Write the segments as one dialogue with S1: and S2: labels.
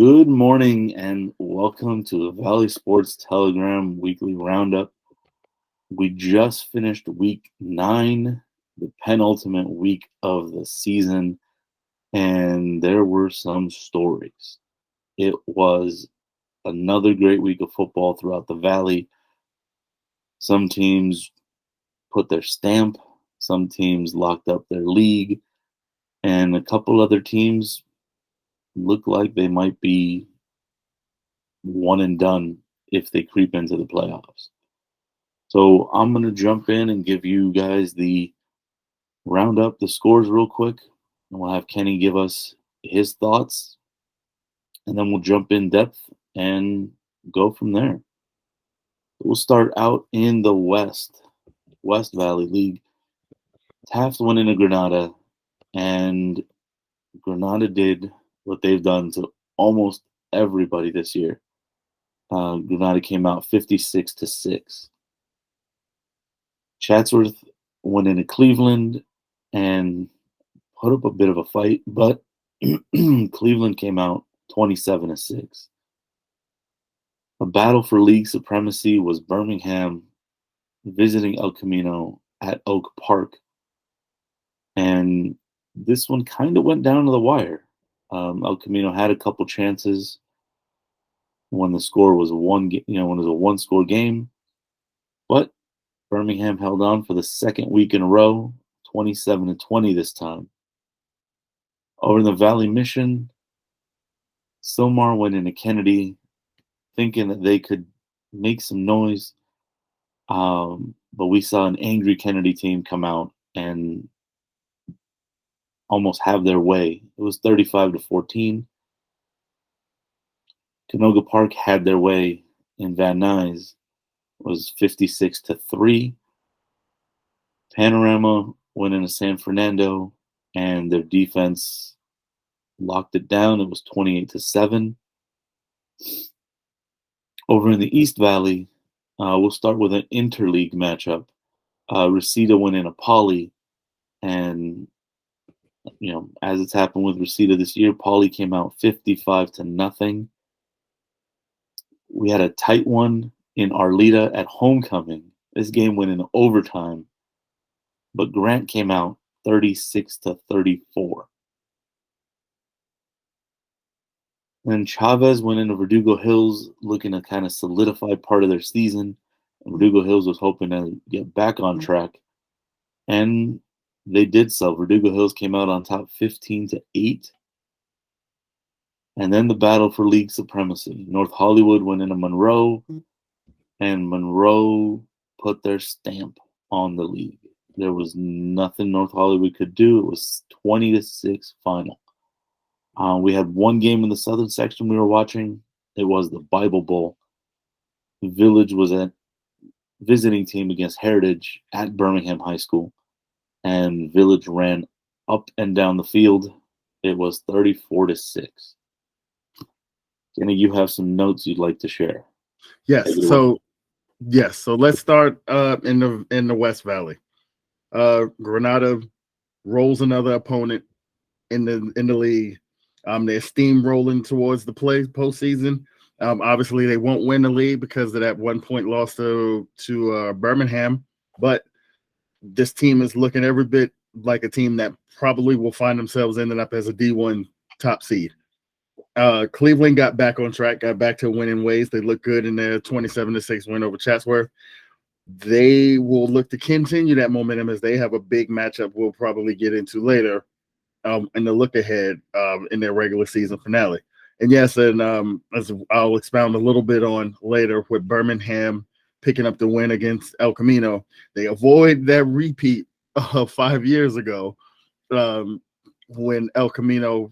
S1: Good morning and welcome to the Valley Sports Telegram Weekly Roundup. We just finished week 9, the penultimate week of the season, and there were some stories. It was another great week of football throughout the Valley. Some teams put their stamp, some teams locked up their league, and a couple other teams look like they might be one and done if they creep into the playoffs. So I'm going to jump in and give you guys the roundup, the scores real quick. And we'll have Kenny give us his thoughts. And then we'll jump in depth and go from there. We'll start out in the West Valley League. Taft went into Granada, and Granada did what they've done to almost everybody this year. Granada came out 56-6. Chatsworth went into Cleveland and put up a bit of a fight, but Cleveland came out 27-6. A battle for league supremacy was Birmingham visiting El Camino at Oak Park, and this one kind of went down to the wire. El Camino had a couple chances when the score was when it was a one-score game, but Birmingham held on for the second week in a row, 27-20 this time. Over in the Valley Mission, Silmar went into Kennedy thinking that they could make some noise, but we saw an angry Kennedy team come out and almost have their way. It was 35-14. Canoga Park had their way in Van Nuys. It was 56-3. Panorama went into San Fernando, and their defense locked it down. It was 28-7. Over in the East Valley, we'll start with an interleague matchup. Reseda went into Poly, and as it's happened with Reseda this year, Poly came out 55-0. We had a tight one in Arleta at homecoming. This game went into overtime, but Grant came out 36-34. And Chavez went into Verdugo Hills looking to kind of solidify part of their season. And Verdugo Hills was hoping to get back on track. And they did so. Verdugo Hills came out on top 15-8. And then the battle for league supremacy. North Hollywood went into Monroe, and Monroe put their stamp on the league. There was nothing North Hollywood could do. It was 20-6 final. We had one game in the southern section we were watching. It was the Bible Bowl. The Village was a visiting team against Heritage at Birmingham High School, and Village ran up and down the field. It was 34-6. Kenny, you have some notes you'd like to share.
S2: Yes. So let's start in the West Valley. Granada rolls another opponent in the league. They're steamrolling towards the postseason. Obviously, they won't win the league because of that 1 point loss to Birmingham. But this team is looking every bit like a team that probably will find themselves ending up as a D1 top seed. Cleveland got back on track, got back to winning ways. They look good in their 27-6 win over Chatsworth. They will look to continue that momentum as they have a big matchup we'll probably get into later in the look ahead in their regular season finale. And yes, and as I'll expound a little bit on later with Birmingham picking up the win against El Camino, they avoid that repeat of 5 years ago when El Camino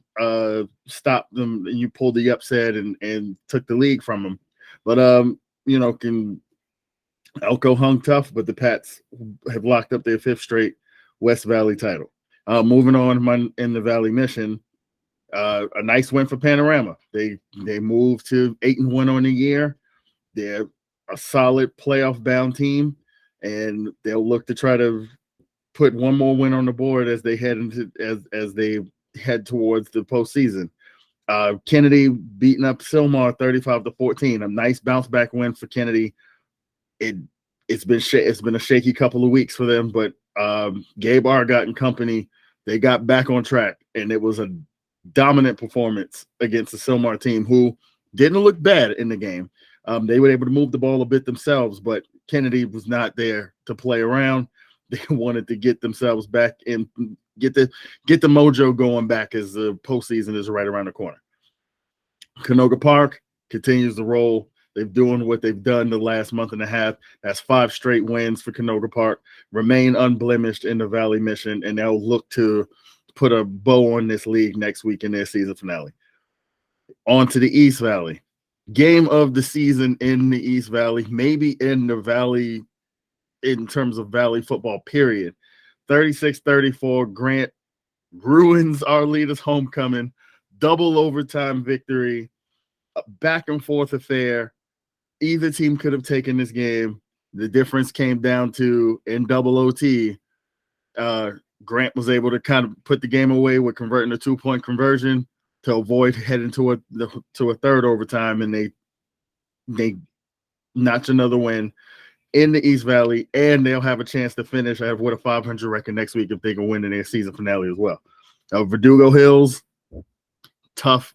S2: stopped them and you pulled the upset and took the league from them. But Elko hung tough, but the Pats have locked up their 5th straight West Valley title. Moving on in the Valley Mission, a nice win for Panorama. They moved to 8-1 on the year. They're a solid playoff-bound team, and they'll look to try to put one more win on the board as they head towards the postseason. Kennedy beating up Silmar 35-14. A nice bounce back win for Kennedy. It's been a shaky couple of weeks for them, but Gabe Argott and company, they got back on track, and it was a dominant performance against the Silmar team, who didn't look bad in the game. They were able to move the ball a bit themselves, but Kennedy was not there to play around. They wanted to get themselves back and get the mojo going back as the postseason is right around the corner. Canoga Park continues to roll. They're doing what they've done the last month and a half. That's 5 straight wins for Canoga Park. Remain unblemished in the Valley Mission, and they'll look to put a bow on this league next week in their season finale. On to the East Valley. Game of the season in the East Valley, maybe in the Valley in terms of Valley football, period. 36-34, Grant ruins our leader's homecoming. Double overtime victory, a back and forth affair. Either team could have taken this game. The difference came down to in double OT. Grant was able to kind of put the game away with converting a 2-point conversion to avoid heading to a third overtime, and they notch another win in the East Valley, and they'll have a chance to finish with a 500 record next week if they can win in their season finale as well. Verdugo Hills, tough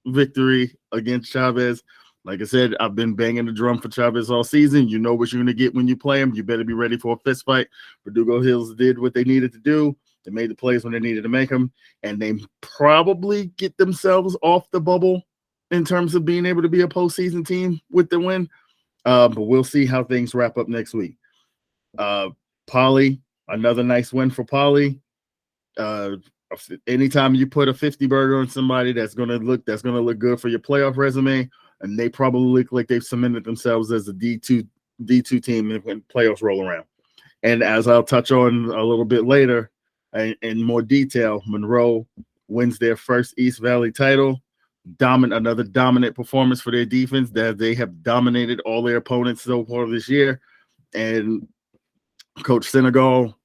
S2: victory against Chavez. Like I said, I've been banging the drum for Chavez all season. You know what you're going to get when you play him. You better be ready for a fist fight. Verdugo Hills did what they needed to do. They made the plays when they needed to make them, and they probably get themselves off the bubble in terms of being able to be a postseason team with the win. But we'll see how things wrap up next week. Poly, another nice win for Poly. Anytime you put a 50 burger on somebody, that's gonna look good for your playoff resume, and they probably look like they've cemented themselves as a D2 team when playoffs roll around. And as I'll touch on a little bit later in more detail, Monroe wins their first East Valley title. Another dominant performance for their defense, that they have dominated all their opponents so far this year. And Coach Senegal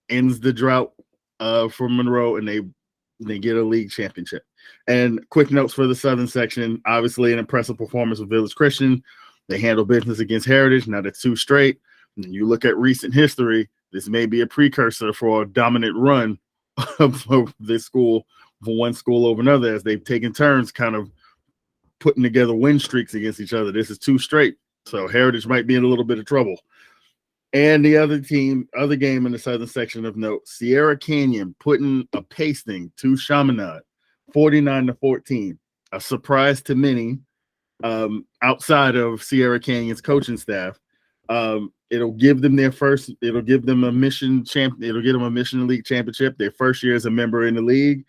S2: ends the drought for Monroe, and they get a league championship. And quick notes for the Southern section: obviously an impressive performance with Village Christian. They handle business against Heritage. Now that's 2 straight. And you look at recent history, this may be a precursor for a dominant run of this school, for one school over another, as they've taken turns kind of putting together win streaks against each other. This is 2 straight, so Heritage might be in a little bit of trouble. And the other game in the Southern section of note, Sierra Canyon putting a pasting to Chaminade, 49-14. A surprise to many outside of Sierra Canyon's coaching staff. It'll give them a Mission League championship, their first year as a member in the league,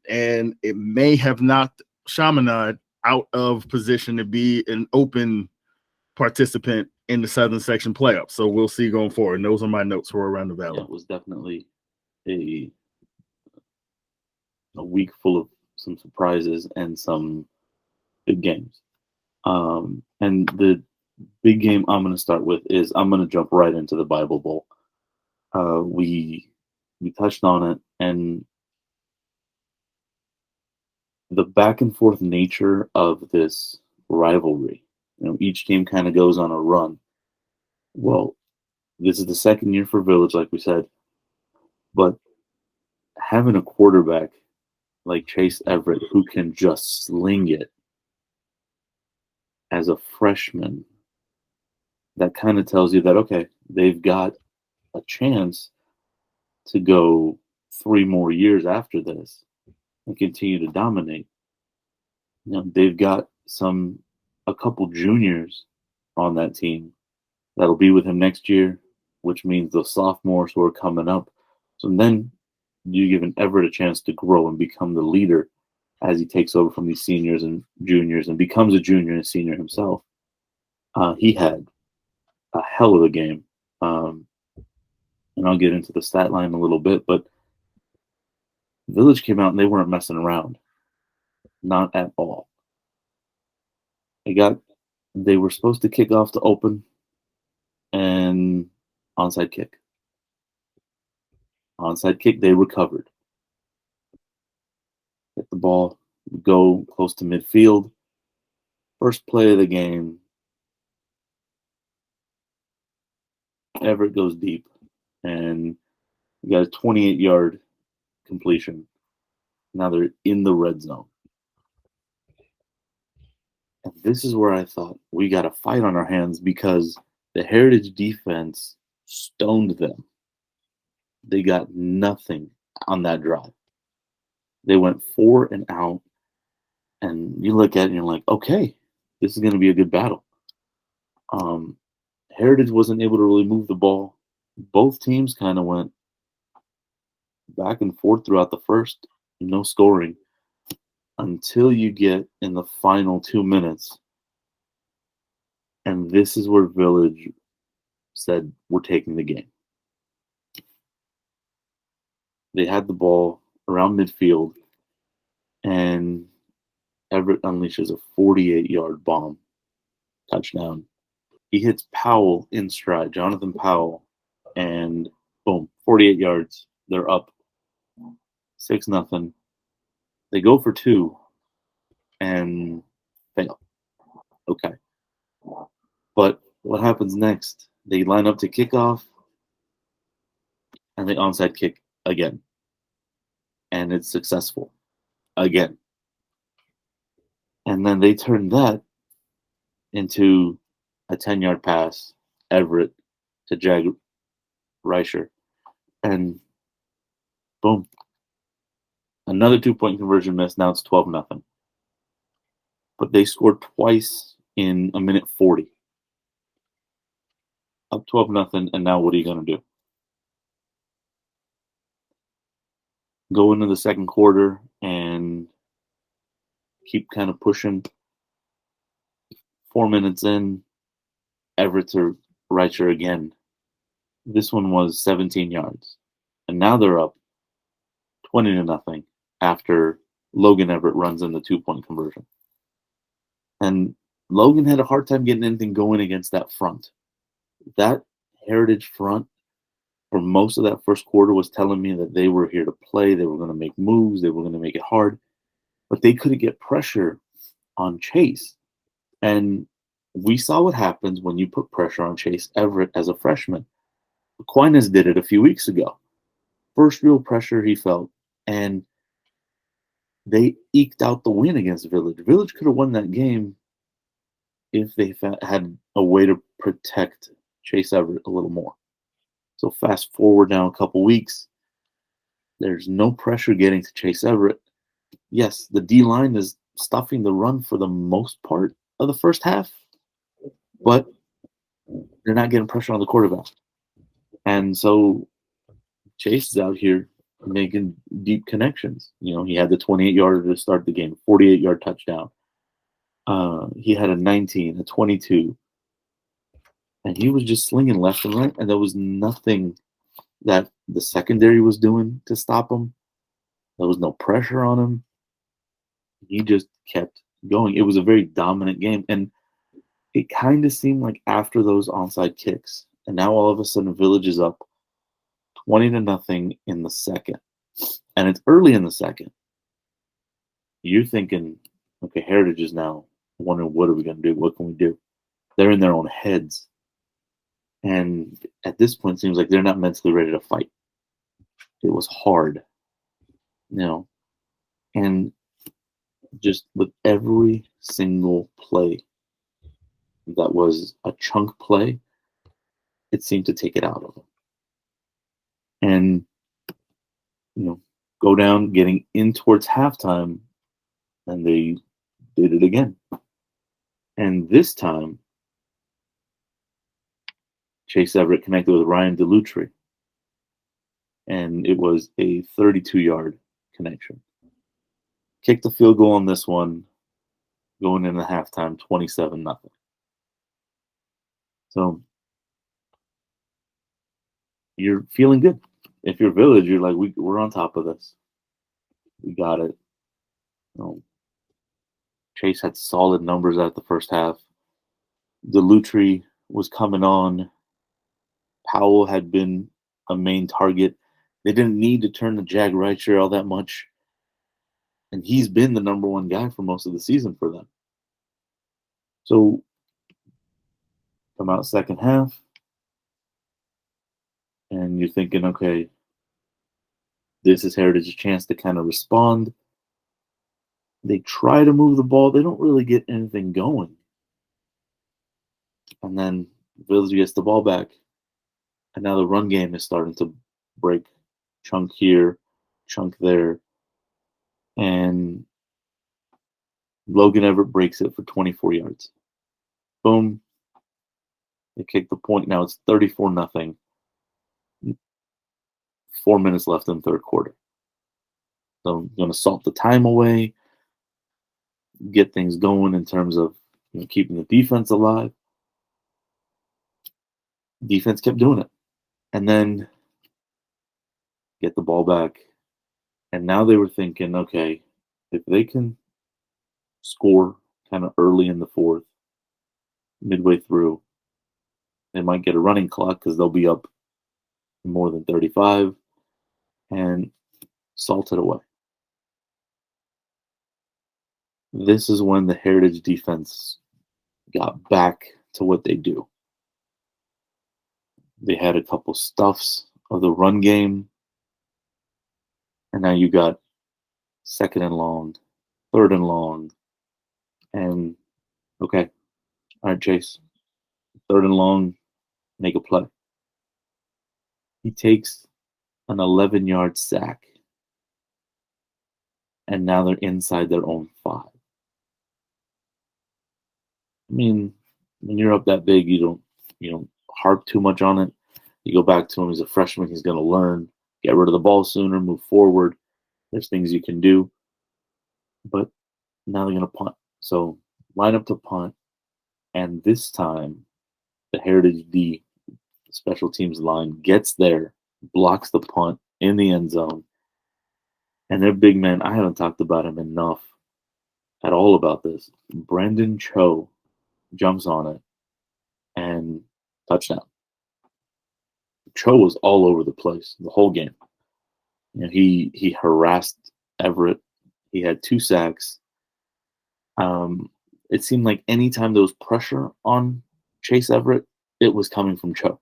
S2: and it may have knocked Chaminade out of position to be an open participant in the Southern section playoffs. So we'll see going forward. And those are my notes for Around the Valley.
S1: Yeah, it was definitely a week full of some surprises and some big games. And the big game I'm going to start with is I'm going to jump right into the Bible Bowl. We touched on it, and the back and forth nature of this rivalry. Each team kind of goes on a run. Well, this is the second year for Village, like we said, but having a quarterback like Chase Everett who can just sling it as a freshman, that kind of tells you that, okay, they've got a chance to go 3 more years after this and continue to dominate. They've got a couple juniors on that team that'll be with him next year, which means the sophomores who are coming up. So then you give Everett a chance to grow and become the leader as he takes over from these seniors and juniors and becomes a junior and a senior himself. He had a hell of a game. And I'll get into the stat line a little bit, but Village came out and they weren't messing around. Not at all. They were supposed to kick off to open, and onside kick. Onside kick, they recovered. Hit the ball, Go close to midfield. First play of the game, Everett goes deep, and you got a 28-yard completion. Now they're in the red zone. And this is where I thought we got a fight on our hands because the Heritage defense stoned them. They got nothing on that drive. They went 4 and out, and you look at it and you're like, okay, this is going to be a good battle. Heritage wasn't able to really move the ball. Both teams kind of went back and forth throughout the first, no scoring, until you get in the final 2 minutes. And this is where Village said, we're taking the game. They had the ball around midfield, and Everett unleashes a 48-yard bomb touchdown. He hits Powell in stride, Jonathan Powell, and boom, 48 yards. They're up 6-0. They go for 2 and fail. Okay. But what happens next? They line up to kickoff, and they onside kick again. And it's successful again. And then they turn that into a 10-yard pass, Everett to Jag Reicher. And boom. Another 2-point conversion miss. Now it's 12-0. But they scored twice in a minute 40. Up 12-0, and now what are you going to do? Go into the second quarter and keep kind of pushing. 4 minutes in, Everett to Reicher again. This one was 17 yards. And now they're up 20-0 after Logan Everett runs in the 2-point conversion. And Logan had a hard time getting anything going against that front. That Heritage front for most of that first quarter was telling me that they were here to play. They were going to make moves. They were going to make it hard. But they couldn't get pressure on Chase. And we saw what happens when you put pressure on Chase Everett as a freshman. Aquinas did it a few weeks ago. First real pressure he felt. And they eked out the win against Village. Village could have won that game if they had a way to protect Chase Everett a little more. So fast forward now a couple weeks. There's no pressure getting to Chase Everett. Yes, the D-line is stuffing the run for the most part of the first half, but they're not getting pressure on the quarterback. And so Chase is out here making deep connections. You know, he had the 28-yarder to start the game, 48-yard touchdown. He had a 19, a 22. And he was just slinging left and right, and there was nothing that the secondary was doing to stop him. There was no pressure on him. He just kept going. It was a very dominant game, and it kind of seemed like after those onside kicks, and now all of a sudden Village is up 20-0 in the second, and it's early in the second. You're thinking, okay, Heritage is now wondering, what are we going to do? What can we do? They're in their own heads. And at this point, it seems like they're not mentally ready to fight. It was hard, you know. And just with every single play that was a chunk play, it seemed to take it out of them. And, you know, go down, getting in towards halftime, and they did it again. And this time, Chase Everett connected with Ryan DeLutri, and it was a 32-yard connection. Kicked the field goal on this one, going into halftime, 27-0. So you're feeling good. If you're Village, you're like, we're on top of this. We got it. You know, Chase had solid numbers at the first half. DeLutri was coming on. Powell had been a main target. They didn't need to turn the Jag Reicher all that much. And he's been the number one guy for most of the season for them. So come out second half, and you're thinking, okay, this is Heritage's chance to kind of respond. They try to move the ball. They don't really get anything going. And then Village gets the ball back. And now the run game is starting to break. Chunk here, chunk there. And Logan Everett breaks it for 24 yards. Boom. They kick the point. Now it's 34-0. 4 minutes left in the third quarter. So I'm going to salt the time away, get things going in terms of keeping the defense alive. Defense kept doing it. And then get the ball back. And now they were thinking, okay, if they can score kind of early in the fourth, midway through, they might get a running clock because they'll be up more than 35 and salt it away. This is when the Heritage defense got back to what they do. They had a couple stuffs of the run game, and now you got second and long, third and long, and okay, all right, Chase, third and long, make a play. He takes an 11-yard sack, and now they're inside their own 5. I mean, when you're up that big, you don't harp too much on it. You go back to him. He's a freshman. He's going to learn. Get rid of the ball sooner. Move forward. There's things you can do. But now they're going to punt. So line up to punt. And this time, the Heritage D special teams line gets there, blocks the punt in the end zone. And their big man, I haven't talked about him enough at all about this. Brendan Cho jumps on it and touchdown. Cho was all over the place the whole game. He harassed Everett. He had 2 sacks. It seemed like anytime there was pressure on Chase Everett, it was coming from Cho.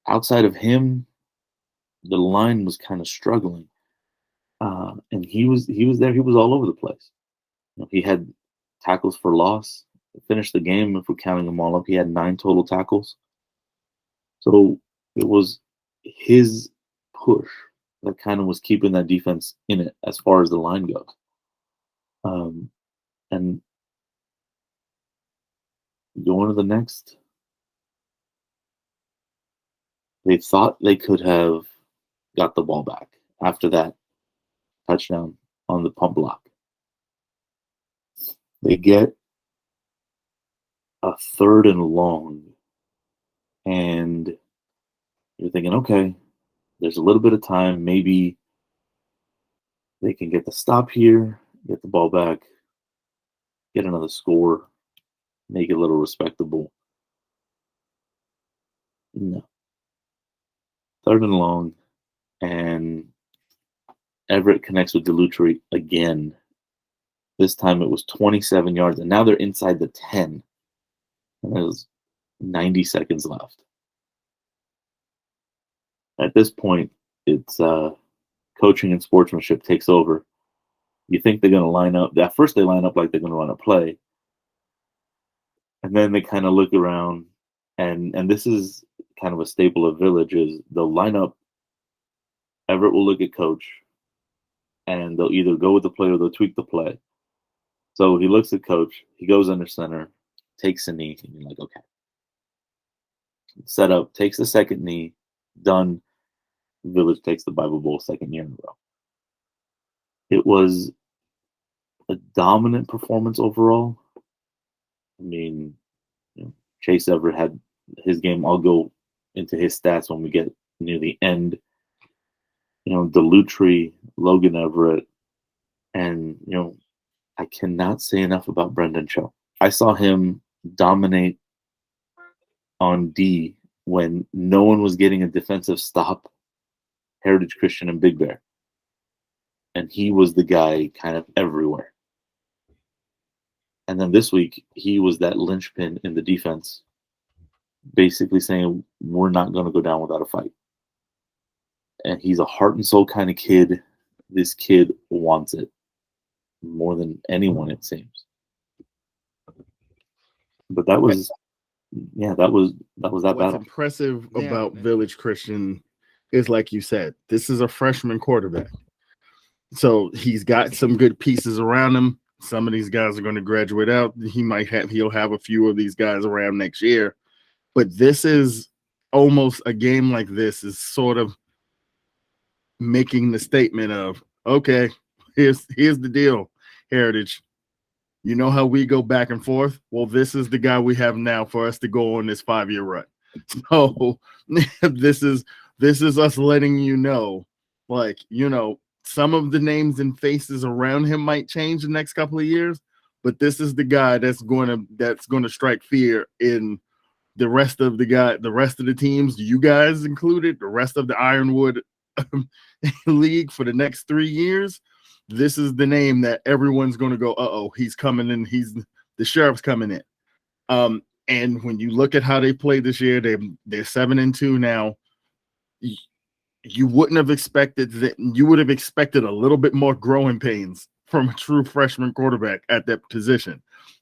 S1: Outside of him, the line was kind of struggling, and he was there. He was all over the place. He had tackles for loss. Finished the game, if we're counting them all up, he had 9 total tackles. So it was his push that kind of was keeping that defense in it as far as the line goes. And going to the next, they thought they could have got the ball back after that touchdown on the pump block. They get a third and long, and you're thinking, okay, there's a little bit of time. Maybe they can get the stop here, get the ball back, get another score, make it a little respectable. No. Third and long, and Everett connects with Delutri again. This time it was 27 yards, and now they're inside the 10. And there's 90 seconds left. At this point, it's coaching and sportsmanship takes over. You think they're going to line up. At first, they line up like they're going to run a play. And then they kind of look around, and this is kind of a staple of Village, is they'll line up. Everett will look at coach, and they'll either go with the play or they'll tweak the play. So he looks at coach, he goes under center, takes a knee, and you're like, okay. Set up, takes the second knee, done. Village takes the Bible Bowl second year in a row. It was a dominant performance overall. I mean, Chase Everett had his game. I'll go into his stats when we get near the end. Delutri, Logan Everett, and I cannot say enough about Brendan Cho. I saw him dominate on D when no one was getting a defensive stop. Heritage Christian and Big Bear. and he was the guy kind of everywhere. And then this week, he was that linchpin in the defense, basically saying, we're not going to go down without a fight. And he's a heart and soul kind of kid. This kid wants it more than anyone, it seems. But that was that
S2: What's
S1: battle.
S2: impressive about Village Christian is, like you said, this is a freshman quarterback. So he's got some good pieces around him. Some of these guys are going to graduate out. He'll have a few of these guys around next year. But this is almost a game like this is sort of making the statement of, okay, here's the deal, Heritage. You know how we go back and forth? Well, this is the guy we have now for us to go on this 5-year run. So this is us letting you know, like, you know, some of the names and faces around him might change the next couple of years, but this is the guy that's going to strike fear in the rest of the teams, you guys included, the rest of the Ironwood league for the next 3 years. This is the name that everyone's going to go, uh-oh, he's coming in. The sheriff's coming in. And when you look at how they played this year, they're 7-2 now. You wouldn't have expected that. You would have expected a little bit more growing pains from a true freshman quarterback at that position,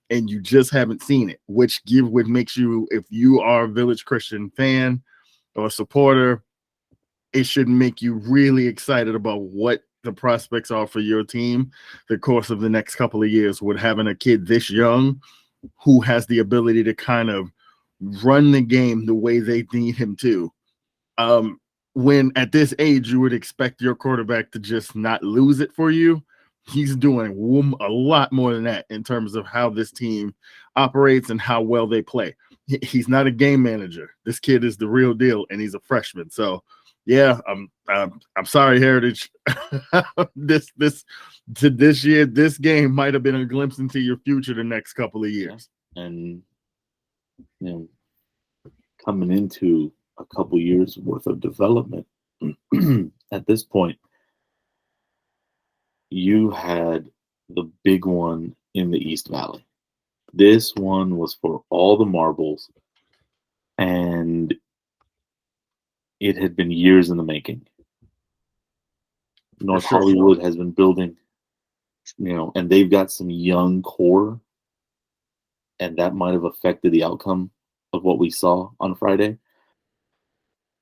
S2: and you just haven't seen it. Which makes you, if you are a Village Christian fan or supporter, it should make you really excited about what the prospects are for your team the course of the next couple of years, with having a kid this young who has the ability to kind of run the game the way they need him to. When at this age, you would expect your quarterback to just not lose it for you. He's doing a lot more than that in terms of how this team operates and how well they play. He's not a game manager. This kid is the real deal, and he's a freshman. So, yeah, I'm sorry, Heritage. this year, this game might have been a glimpse into your future the next couple of years.
S1: And you know, coming into a couple years worth of development at this point, you had the big one in the East Valley. This one was for all the marbles, and it had been years in the making. North Hollywood has been building, and they've got some young core, and that might have affected the outcome of what we saw on Friday.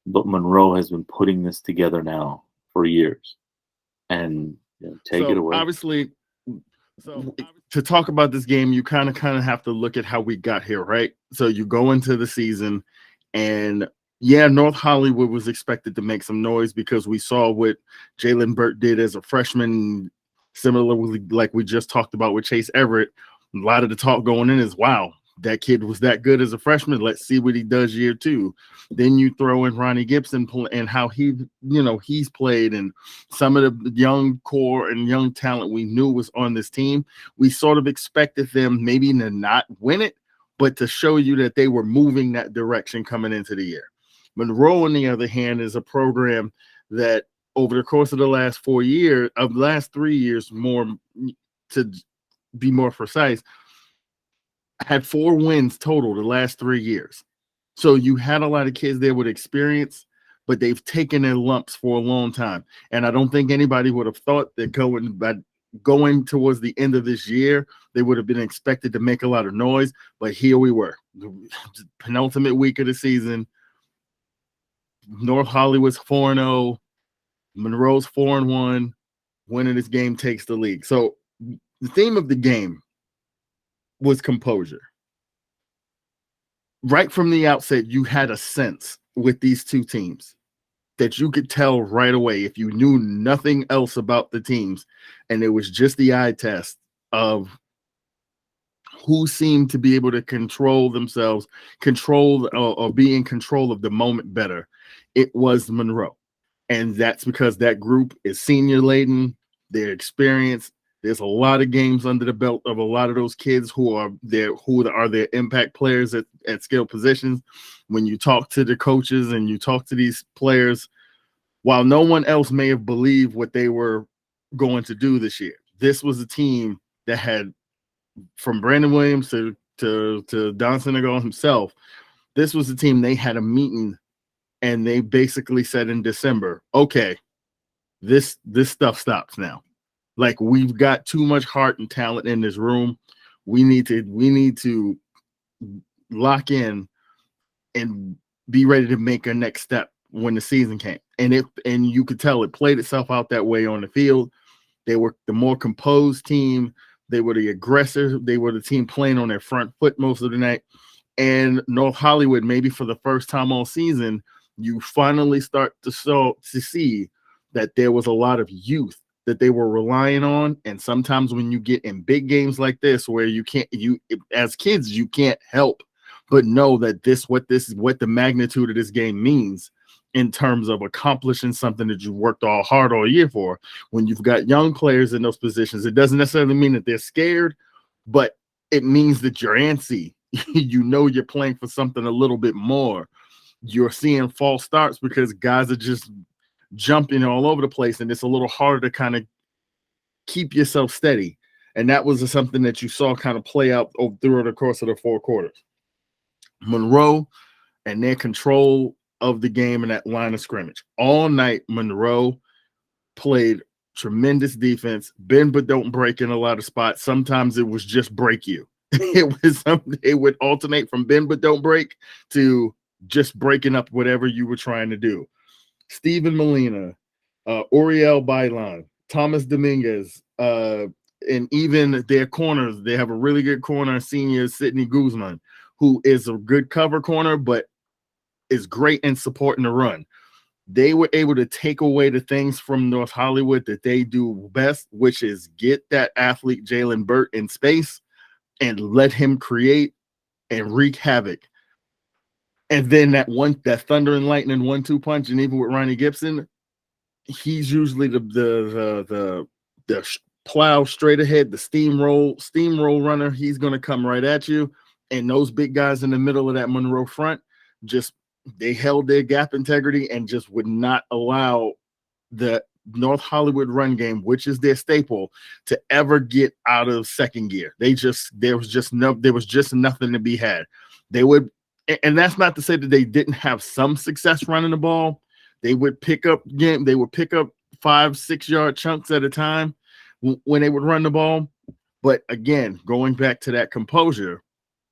S1: But Monroe has been putting this together now for years. And take it away.
S2: Obviously, to talk about this game, you kind of have to look at how we got here, right? So you go into the season, and North Hollywood was expected to make some noise because we saw what Jalen Burt did as a freshman, similarly like we just talked about with Chase Everett. A lot of the talk going in is, wow, that kid was that good as a freshman. Let's see what he does year 2. Then you throw in Ronnie Gibson and how he's played, and some of the young core and young talent we knew was on this team. We sort of expected them maybe to not win it, but to show you that they were moving that direction coming into the year. Monroe, on the other hand, is a program that over the course of the last 3 years, more to be more precise, had 4 wins total the last 3 years. So you had a lot of kids there with experience, but they've taken their lumps for a long time. And I don't think anybody would have thought that going towards the end of this year, they would have been expected to make a lot of noise. But here we were, the penultimate week of the season. North Hollywood's 4-0, Monroe's 4-1. Winning this game takes the league. So the theme of the game was composure. Right from the outset, you had a sense with these two teams that you could tell right away if you knew nothing else about the teams, and it was just the eye test of who seemed to be able to control themselves, or be in control of the moment better. It was Monroe. And that's because that group is senior laden, their experience. There's a lot of games under the belt of a lot of those kids who are their impact players at skill positions. When you talk to the coaches and you talk to these players, while no one else may have believed what they were going to do this year. This was a team that had, from Brandon Williams to Don Senegal himself, this was the team. They had a meeting and they basically said in December, okay, this stuff stops now. Like, we've got too much heart and talent in this room. We need to lock in and be ready to make a next step when the season came. And you could tell it played itself out that way on the field. They were the more composed team. They were the aggressor. They were the team playing on their front foot most of the night. And North Hollywood, maybe for the first time all season, you finally start to see that there was a lot of youth that they were relying on. And sometimes when you get in big games like this, where you as kids, you can't help but know that what the magnitude of this game means in terms of accomplishing something that you worked all hard all year for. When you've got young players in those positions, it doesn't necessarily mean that they're scared, but it means that you're antsy. You know you're playing for something a little bit more. You're seeing false starts because guys are just jumping all over the place, and it's a little harder to kind of keep yourself steady. And that was something that you saw kind of play out throughout the course of the 4 quarters. Monroe and their control of the game in that line of scrimmage. All night, Monroe played tremendous defense, bend but don't break in a lot of spots. Sometimes it was just break you. It would alternate from bend but don't break to just breaking up whatever you were trying to do. Steven Molina, Oriel Bailan, Thomas Dominguez, and even their corners. They have a really good corner, senior Sidney Guzman, who is a good cover corner, but is great in supporting the run. They were able to take away the things from North Hollywood that they do best, which is get that athlete Jalen Burt in space and let him create and wreak havoc. And then that thunder and lightning 1-2 punch, and even with Ronnie Gibson, he's usually the plow straight ahead, the steamroll runner. He's going to come right at you. And those big guys in the middle of that Monroe front, they held their gap integrity and just would not allow the North Hollywood run game, which is their staple, to ever get out of second gear. There was just nothing to be had. They would, and that's not to say that they didn't have some success running the ball. They would pick up 5-6 yard chunks at a time when they would run the ball. But again, going back to that composure,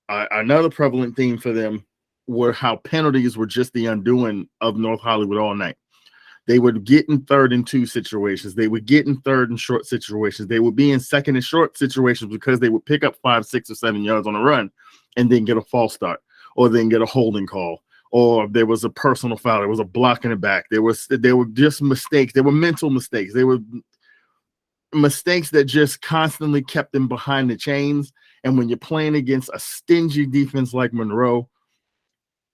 S2: another prevalent theme for them were how penalties were just the undoing of North Hollywood all night. They would get in 3rd and 2 situations. They would get in 3rd and short situations. They would be in 2nd and short situations because they would pick up 5, 6, or 7 yards on a run and then get a false start, or then get a holding call, or there was a personal foul. There was a block in the back. There were just mistakes. There were mental mistakes. There were mistakes that just constantly kept them behind the chains. And when you're playing against a stingy defense like Monroe,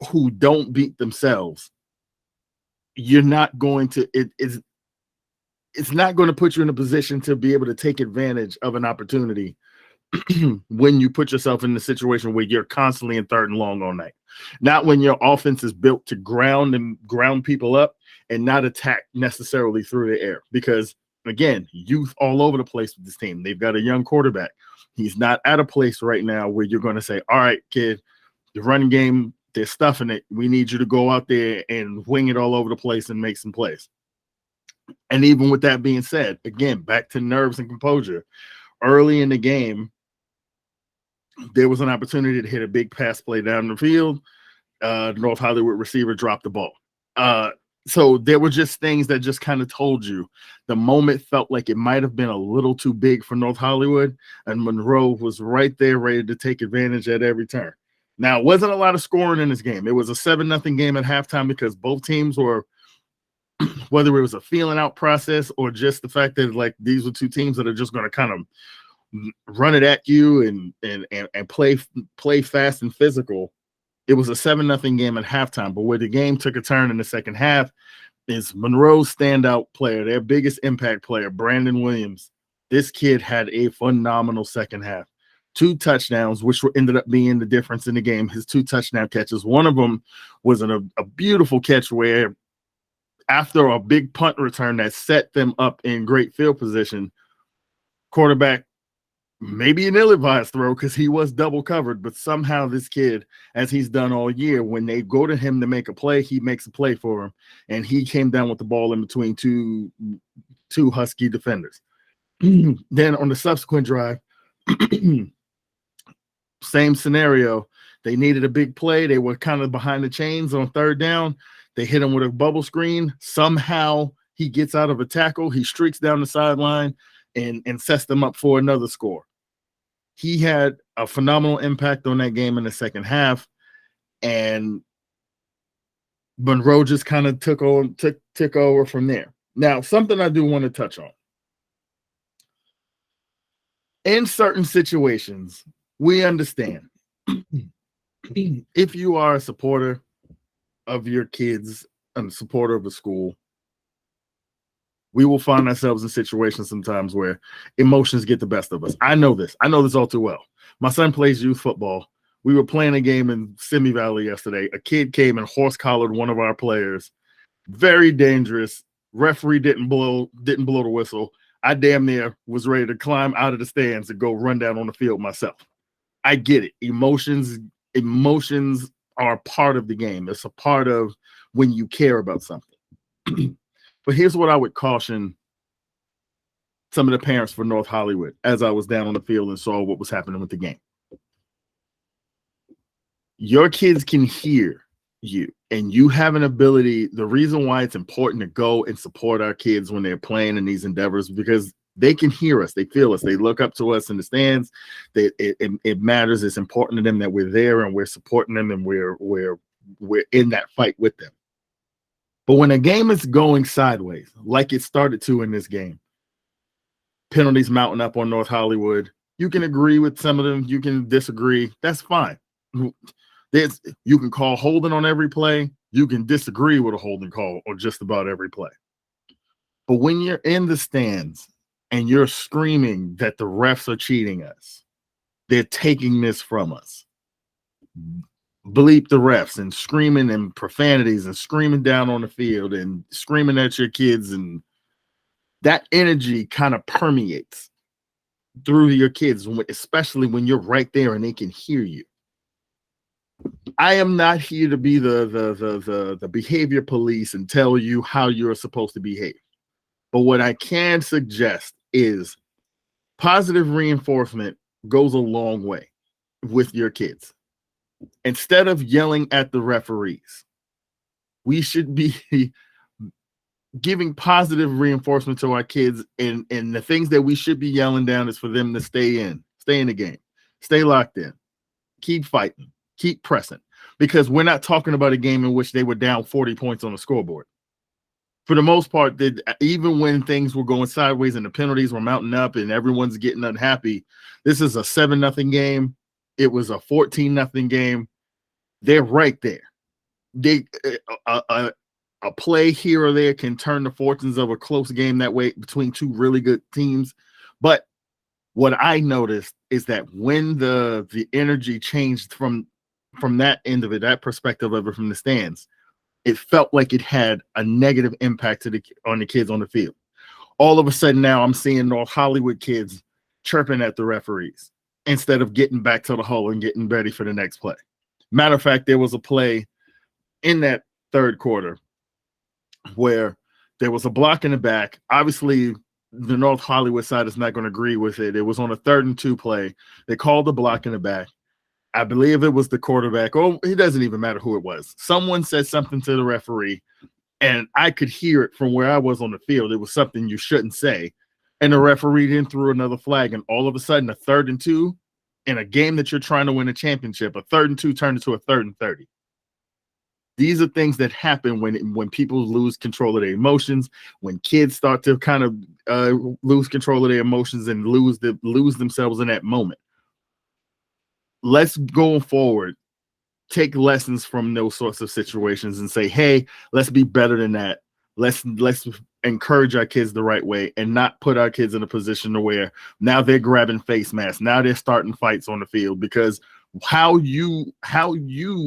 S2: who don't beat themselves, you're not going to it's not going to put you in a position to be able to take advantage of an opportunity when you put yourself in the situation where you're constantly in 3rd and long all night. Not when your offense is built to ground people up and not attack necessarily through the air. Because again, youth all over the place with this team. They've got a young quarterback. He's not at a place right now where you're going to say, all right, kid, the running game, they're stuffing it. We need you to go out there and wing it all over the place and make some plays. And even with that being said, again, back to nerves and composure. Early in the game, there was an opportunity to hit a big pass play down the field. The North Hollywood receiver dropped the ball. So there were just things that just kind of told you the moment felt like it might have been a little too big for North Hollywood, and Monroe was right there ready to take advantage at every turn. Now, it wasn't a lot of scoring in this game. It was a 7-0 game at halftime because both teams were, whether it was a feeling out process or just the fact that like these were two teams that are just going to kind of run it at you and play fast and physical. It was a 7-0 game at halftime, but where the game took a turn in the second half is Monroe's standout player, their biggest impact player, Brandon Williams. This kid had a phenomenal second half. 2 touchdowns, which ended up being the difference in the game. His 2 touchdown catches. One of them was a beautiful catch where after a big punt return that set them up in great field position, quarterback, maybe an ill-advised throw because he was double covered, but somehow this kid, as he's done all year, when they go to him to make a play, he makes a play for him, and he came down with the ball in between two Husky defenders. Then on the subsequent drive, same scenario. They needed a big play. They were kind of behind the chains on third down. They hit him with a bubble screen. Somehow he gets out of a tackle. He streaks down the sideline and sets them up for another score. He had a phenomenal impact on that game in the second half, and Monroe just kind of took over from there. Now, something I do want to touch on. In certain situations, we understand if you are a supporter of your kids and a supporter of a school, we will find ourselves in situations sometimes where emotions get the best of us. I know this. I know this all too well. My son plays youth football. We were playing a game in Simi Valley yesterday. A kid came and horse-collared one of our players. Very dangerous. Referee didn't blow the whistle. I damn near was ready to climb out of the stands and go run down on the field myself. I get it. Emotions are a part of the game. It's a part of when you care about something. But here's what I would caution some of the parents for North Hollywood as I was down on the field and saw what was happening with the game. Your kids can hear you, and you have an ability. The reason why it's important to go and support our kids when they're playing in these endeavors, because they can hear us, they feel us, they look up to us in the stands. It matters. It's important to them that we're there and we're supporting them and we're in that fight with them. But when a game is going sideways, like it started to in this game, penalties mounting up on North Hollywood, you can agree with some of them, you can disagree. That's fine. You can call holding on every play. You can disagree with a holding call on just about every play. But when you're in the stands and you're screaming that the refs are cheating us, they're taking this from us, bleep the refs, and screaming and profanities and screaming down on the field and screaming at your kids, and that energy kind of permeates through your kids, especially when you're right there and they can hear you. I am not here to be the behavior police and tell you how you're supposed to behave. But what I can suggest is positive reinforcement goes a long way with your kids. Instead of yelling at the referees, we should be giving positive reinforcement to our kids. And the things that we should be yelling down is for them to stay in the game, stay locked in, keep fighting, keep pressing. Because we're not talking about a game in which they were down 40 points on the scoreboard. For the most part, even when things were going sideways and the penalties were mounting up and everyone's getting unhappy, this is a 7-0 game. It was a 14-0 game. They're right there. A play here or there can turn the fortunes of a close game that way between two really good teams. But what I noticed is that when the energy changed from that end of it, that perspective of it from the stands, it felt like it had a negative impact on the kids on the field. All of a sudden now I'm seeing North Hollywood kids chirping at the referees instead of getting back to the hull and getting ready for the next play. Matter of fact, there was a play in that third quarter where there was a block in the back. Obviously, the North Hollywood side is not going to agree with it. It was on a 3rd and 2 play. They called the block in the back. I believe it was the quarterback. Oh, it doesn't even matter who it was. Someone said something to the referee, and I could hear it from where I was on the field. It was something you shouldn't say. And the referee then threw another flag, and all of a sudden, a 3rd and 2 in a game that you're trying to win a championship, a 3rd and 2 turned into a 3rd and 30. These are things that happen when people lose control of their emotions, when kids start to kind of lose control of their emotions and lose themselves in that moment. Let's go forward, take lessons from those sorts of situations and say, hey, let's be better than that. Let's encourage our kids the right way and not put our kids in a position to where now they're grabbing face masks. Now they're starting fights on the field, because how you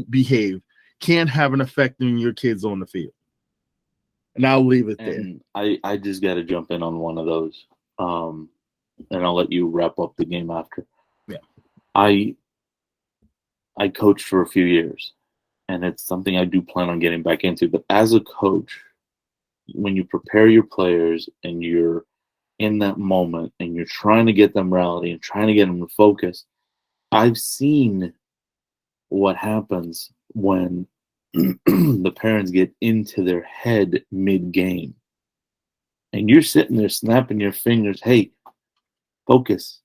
S2: behave can have an effect on your kids on the field. And I'll leave it there.
S1: And I just got to jump in on one of those, and I'll let you wrap up the game after.
S2: Yeah.
S1: I coached for a few years, and it's something I do plan on getting back into. But as a coach, when you prepare your players and you're in that moment and you're trying to get them rallied and trying to get them to focus, I've seen what happens when the parents get into their head mid-game. And you're sitting there snapping your fingers, hey, focus.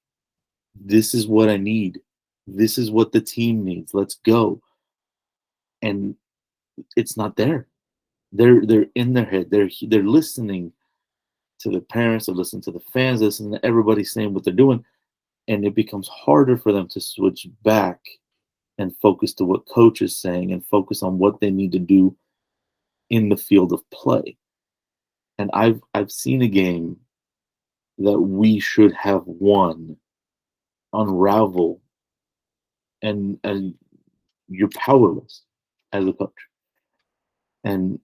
S1: This is what I need. This is what the team needs. Let's go. And it's not there. They're in their head. They're listening to the parents, they're listening to the fans, listening to everybody saying what they're doing. And it becomes harder for them to switch back and focus to what coach is saying and focus on what they need to do in the field of play. And I've seen a game that we should have won unravel, and you're powerless as a coach. And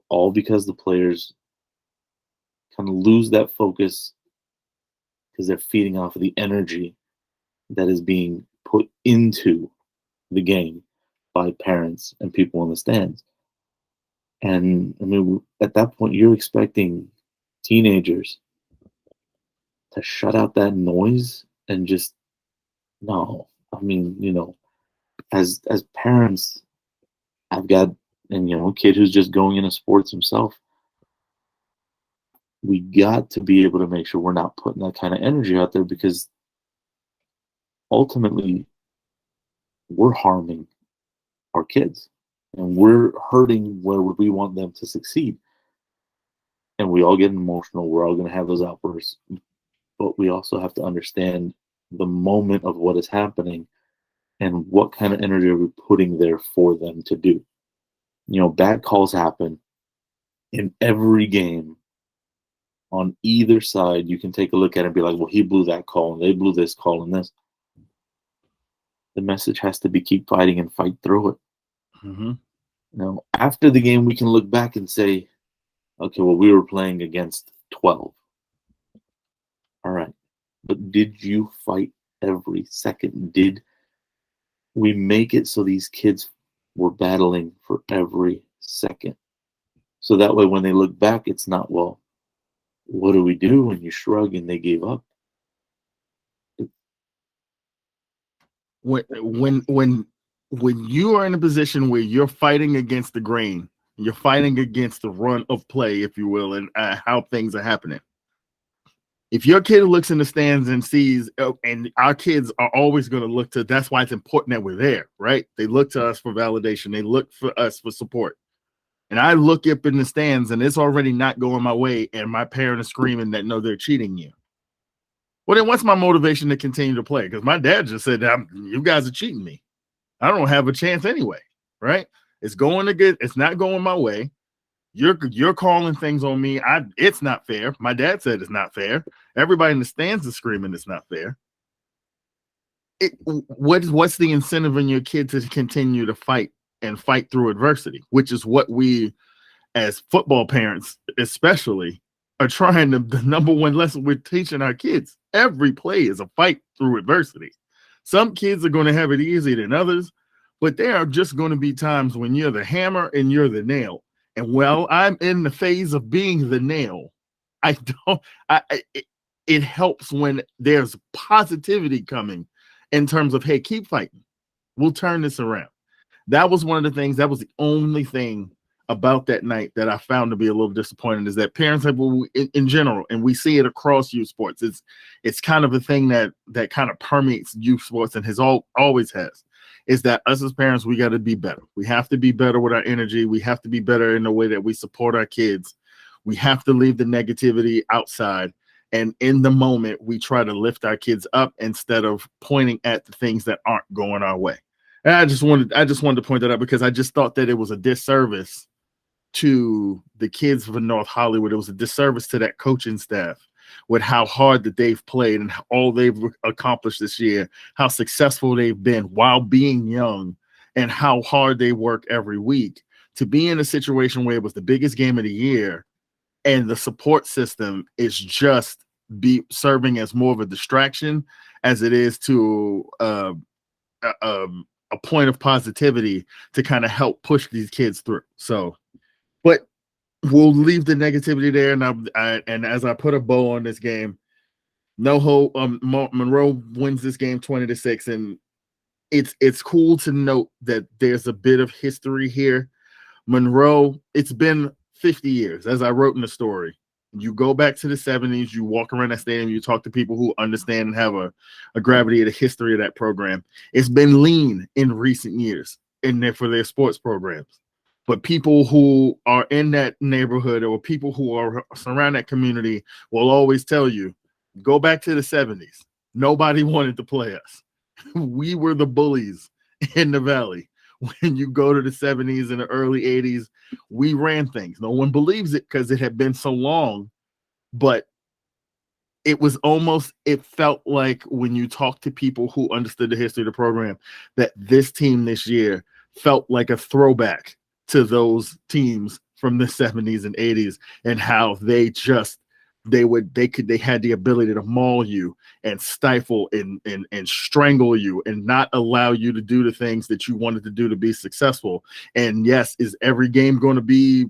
S1: all because the players kind of lose that focus because they're feeding off of the energy that is being put into the game by parents and people in the stands. And I mean, at that point, you're expecting teenagers to shut out that noise and just no. I mean, as parents, I've got a kid who's just going into sports himself. We got to be able to make sure we're not putting that kind of energy out there, because ultimately we're harming our kids and we're hurting where we want them to succeed. And we all get emotional. We're all going to have those outbursts. But we also have to understand the moment of what is happening and what kind of energy are we putting there for them to do. Bad calls happen in every game. On either side, you can take a look at it and be like, well, he blew that call and they blew this call and this. The message has to be keep fighting and fight through it.
S2: Mm-hmm.
S1: After the game, we can look back and say, okay, well, we were playing against 12. All right. But did you fight every second? Did we make it so these kids were battling for every second? So that way, when they look back, it's not, well, what do we do? And you shrug and they gave up.
S2: When you are in a position where you're fighting against the grain, you're fighting against the run of play, if you will, and how things are happening. If your kid looks in the stands and sees, and our kids are always going to look to, that's why it's important that we're there, right? They look to us for validation. They look for us for support. And I look up in the stands and it's already not going my way, and my parent is screaming that, no, they're cheating you. Well, then what's my motivation to continue to play? Because my dad just said, you guys are cheating me. I don't have a chance anyway, right? It's not going my way. You're calling things on me. It's not fair. My dad said it's not fair. Everybody in the stands is screaming it's not fair. What's the incentive in your kid to continue to fight and fight through adversity, which is what we as football parents especially are trying to, the number one lesson we're teaching our kids. Every play is a fight through adversity. Some kids are going to have it easier than others, but there are just going to be times when you're the hammer and you're the nail. And while I'm in the phase of being the nail, it helps when there's positivity coming in terms of, hey, keep fighting. We'll turn this around. That was one of the things, that was the only thing about that night that I found to be a little disappointing, is that parents have, in general, and we see it across youth sports, it's kind of a thing that kind of permeates youth sports and always has, is that us as parents, we got to be better. We have to be better with our energy. We have to be better in the way that we support our kids. We have to leave the negativity outside. And in the moment, we try to lift our kids up instead of pointing at the things that aren't going our way. And I just wanted to point that out, because I just thought that it was a disservice to the kids of North Hollywood. It was a disservice to that coaching staff with how hard that they've played and all they've accomplished this year, how successful they've been while being young, and how hard they work every week to be in a situation where it was the biggest game of the year and the support system is just be serving as more of a distraction as it is to a point of positivity to kind of help push these kids through. So, but we'll leave the negativity there. And as I put a bow on this game, no hope. Monroe wins this game 20-6, and it's cool to note that there's a bit of history here. Monroe, it's been 50 years, as I wrote in the story. You go back to the 70s, you walk around that stadium, you talk to people who understand and have a gravity of the history of that program. It's been lean in recent years for their sports programs. But people who are in that neighborhood or people who are surround that community will always tell you, go back to the 70s. Nobody wanted to play us. We were the bullies in the Valley. When you go to the 70s and the early 80s, we ran things. No one believes it because it had been so long, but it felt like when you talk to people who understood the history of the program, that this team this year felt like a throwback to those teams from the 70s and 80s and how they had the ability to maul you and stifle and strangle you and not allow you to do the things that you wanted to do to be successful. And yes, is every game going to be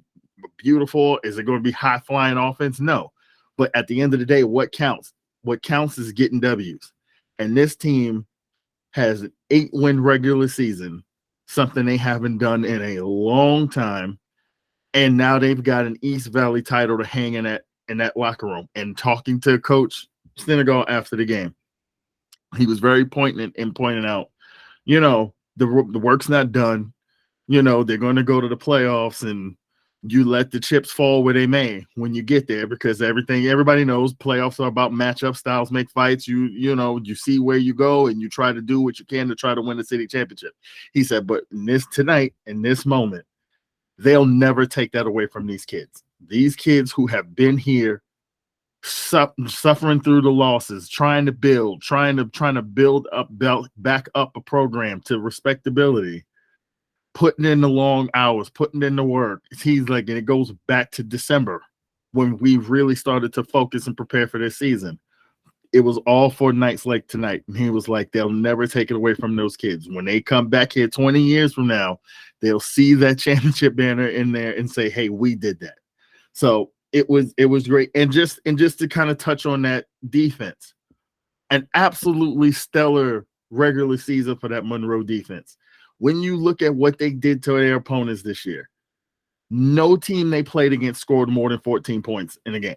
S2: beautiful? Is it going to be high flying offense? No. But at the end of the day, what counts? What counts is getting W's. And this team has an 8-win regular season, something they haven't done in a long time. And now they've got an East Valley title to hang in that locker room. And talking to Coach Senegal after the game, he was very poignant in pointing out, the work's not done. They're going to go to the playoffs, and you let the chips fall where they may when you get there, because everybody knows playoffs are about matchup, styles make fights. You see where you go and you try to do what you can to try to win the city championship. He said, but in this moment, they'll never take that away from these kids. These kids who have been here suffering through the losses, trying to build back up a program to respectability, putting in the long hours, putting in the work. He's like, and it goes back to December when we really started to focus and prepare for this season. It was all for nights like tonight. And he was like, they'll never take it away from those kids. When they come back here 20 years from now, they'll see that championship banner in there and say, hey, we did that. So it was great. And just to kind of touch on that defense, an absolutely stellar regular season for that Monroe defense. When you look at what they did to their opponents this year, no team they played against scored more than 14 points in a game.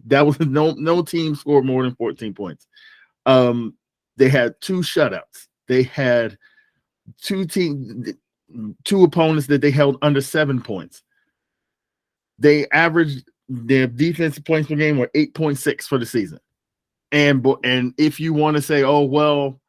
S2: That was no team scored more than 14 points. They had 2 shutouts. They had 2 opponents that they held under 7 points. They averaged their defensive points per game were 8.6 for the season. And if you want to say, oh, well,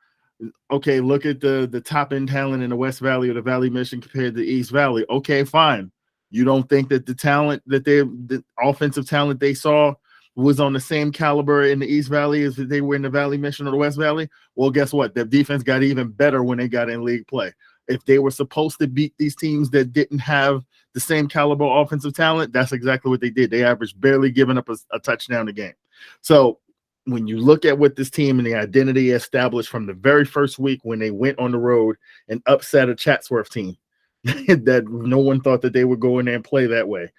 S2: okay, look at the top end talent in the West Valley or the Valley Mission compared to the East Valley. Okay, fine. You don't think that the offensive talent they saw was on the same caliber in the East Valley as they were in the Valley Mission or the West Valley? Well, guess what? Their defense got even better when they got in league play. If they were supposed to beat these teams that didn't have the same caliber offensive talent, that's exactly what they did. They averaged barely giving up a touchdown a game. So when you look at what this team and the identity established from the very first week when they went on the road and upset a Chatsworth team that no one thought that they would go in there and play that way.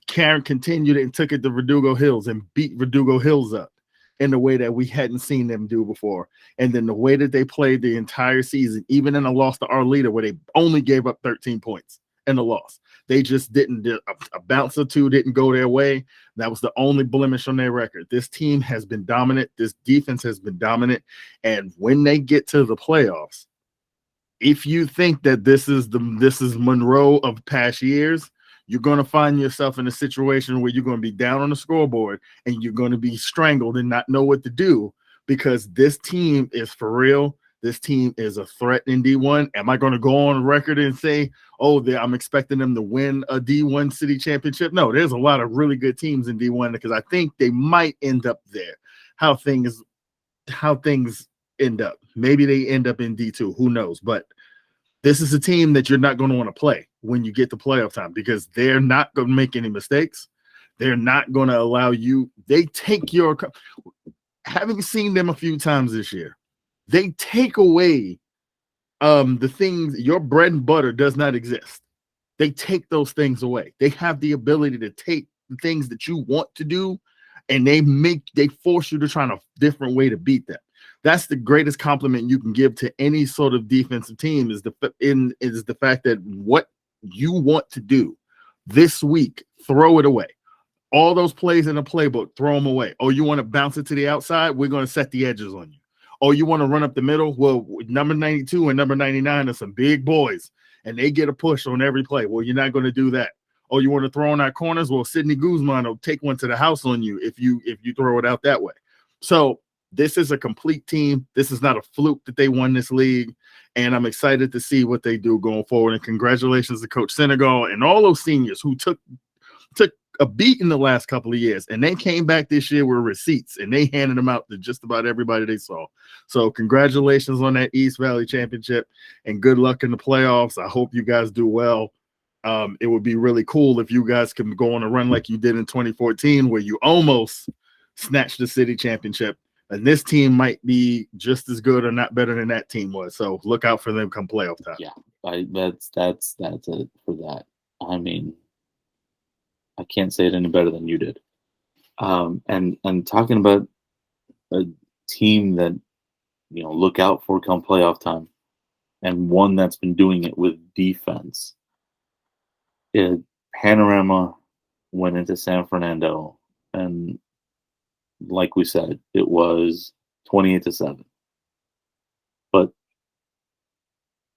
S2: Karen continued and took it to Verdugo Hills and beat Verdugo Hills up in the way that we hadn't seen them do before. And then the way that they played the entire season, even in a loss to Arleta where they only gave up 13 points in the loss. They just didn't, a bounce or two didn't go their way. That was the only blemish on their record. This team has been dominant. This defense has been dominant. And when they get to the playoffs, if you think that this is Monroe of past years, you're going to find yourself in a situation where you're going to be down on the scoreboard and you're going to be strangled and not know what to do, because this team is for real. This team is a threat in D1. Am I going to go on record and say, oh, I'm expecting them to win a D1 city championship? No, there's a lot of really good teams in D1 because I think they might end up there. How things end up. Maybe they end up in D2. Who knows? But This is a team that you're not going to want to play when you get to playoff time because they're not going to make any mistakes. They're not going to allow you. They take your – having seen them a few times this year, they take away the things – your bread and butter does not exist. They take those things away. They have the ability to take the things that you want to do, and they force you to try a different way to beat them. That's the greatest compliment you can give to any sort of defensive team is the fact that what you want to do this week, throw it away. All those plays in the playbook, throw them away. Oh, you want to bounce it to the outside? We're going to set the edges on you. Oh, you want to run up the middle? Well, number 92 and number 99 are some big boys, and they get a push on every play. Well, you're not going to do that. Oh, you want to throw in our corners? Well, Sidney Guzman will take one to the house on you if you throw it out that way. So this is a complete team. This is not a fluke that they won this league, and I'm excited to see what they do going forward. And congratulations to Coach Senegal and all those seniors who took a beat in the last couple of years, and they came back this year with receipts, and they handed them out to just about everybody they saw. So congratulations on that East Valley Championship, and good luck in the playoffs. I hope you guys do well. It would be really cool if you guys can go on a run like you did in 2014, where you almost snatched the city championship. And this team might be just as good or not better than that team was. So look out for them come playoff time.
S1: Yeah, that's it for that. I mean, I can't say it any better than you did. And talking about a team that look out for come playoff time, and one that's been doing it with defense. Panorama went into San Fernando, and like we said, it was 28-7. But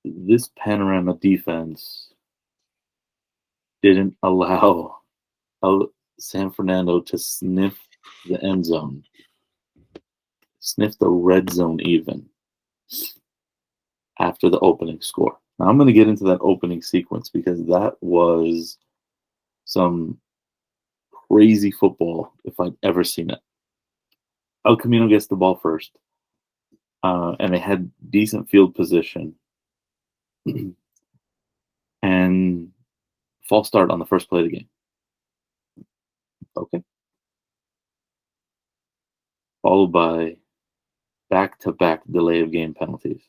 S1: this Panorama defense didn't allow San Fernando to sniff the end zone, sniff the red zone even after the opening score. Now I'm going to get into that opening sequence because that was some crazy football if I'd ever seen it. El Camino gets the ball first, and they had decent field position. And false start on the first play of the game. Okay. Followed by back-to-back delay of game penalties.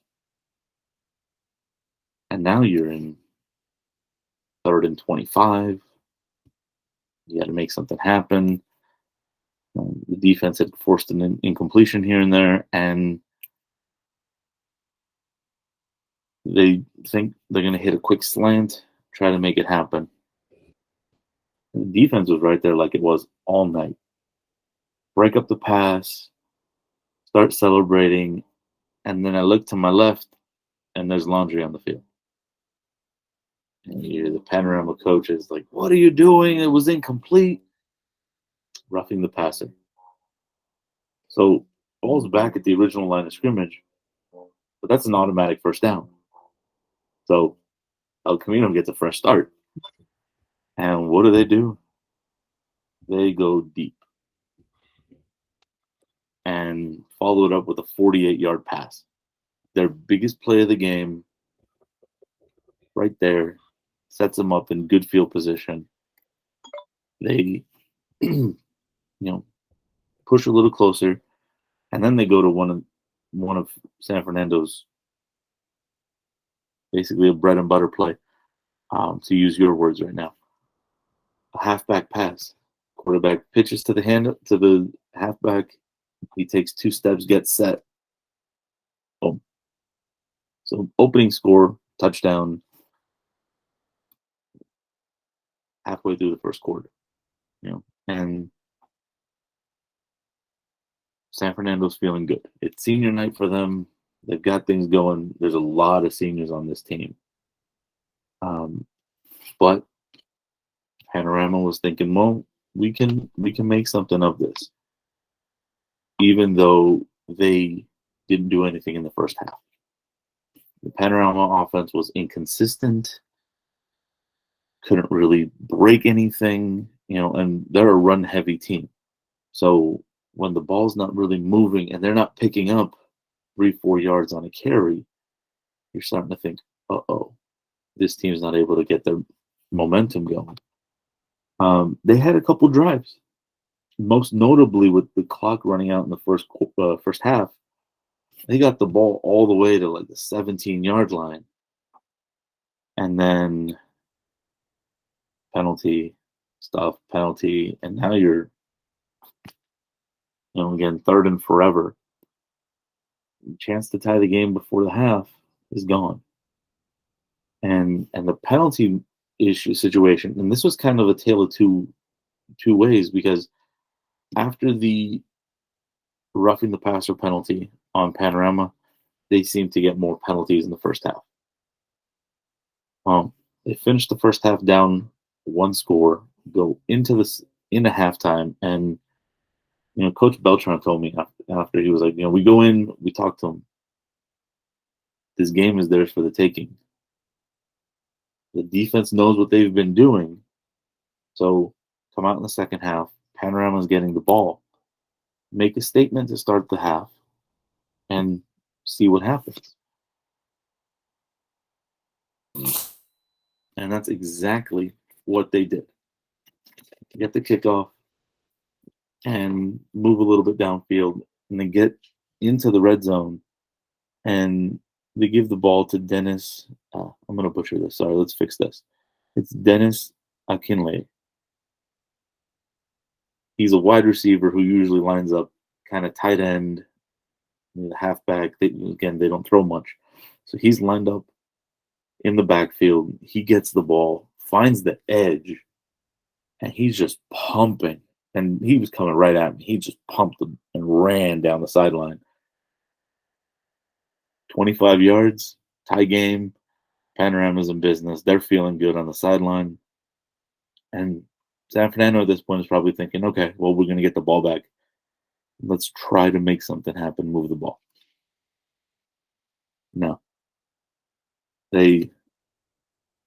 S1: And now you're in 3rd and 25. You had to make something happen. The defense had forced an incompletion here and there, and they think they're going to hit a quick slant, try to make it happen. The defense was right there like it was all night. Break up the pass, start celebrating, and then I look to my left, and there's laundry on the field. And the Panorama coach is like, "What are you doing? It was incomplete." Roughing the passer. So ball's back at the original line of scrimmage, but that's an automatic first down. So El Camino gets a fresh start. And what do? They go deep and follow it up with a 48-yard pass. Their biggest play of the game right there sets them up in good field position. They push a little closer, and then they go to one of San Fernando's basically a bread and butter play, to use your words right now. A halfback pass. Quarterback pitches to the halfback. He takes 2 steps, gets set. Boom. So opening score, touchdown, halfway through the first quarter. And San Fernando's feeling good. It's senior night for them. They've got things going. There's a lot of seniors on this team. But Panorama was thinking, well, we can make something of this. Even though they didn't do anything in the first half. The Panorama offense was inconsistent, couldn't really break anything, and they're a run-heavy team. So when the ball's not really moving and they're not picking up 3-4 yards on a carry, you're starting to think, this team's not able to get their momentum going. They had a couple drives, most notably with the clock running out in the first half. They got the ball all the way to like the 17-yard line, and then penalty, penalty, and now you're, again, third and forever. Chance to tie the game before the half is gone. And the penalty issue situation, and this was kind of a tale of two ways, because after the roughing the passer penalty on Panorama, they seemed to get more penalties in the first half. They finished the first half down one score, go into halftime, and Coach Beltran told me after, he was like, we go in, we talk to them. This game is theirs for the taking. The defense knows what they've been doing, so come out in the second half. Panorama's getting the ball. Make a statement to start the half, and see what happens. And that's exactly what they did. Get the kickoff and move a little bit downfield, and then get into the red zone, and they give the ball to Dennis. I'm going to butcher this. Sorry, let's fix this. It's Dennis Akinley. He's a wide receiver who usually lines up kind of tight end, the halfback. They don't throw much. So he's lined up in the backfield. He gets the ball, finds the edge, and he's just pumping. And he was coming right at me. He just pumped him and ran down the sideline. 25 yards, tie game. Panorama's in business. They're feeling good on the sideline. And San Fernando at this point is probably thinking, okay, well, we're going to get the ball back. Let's try to make something happen, move the ball. No. They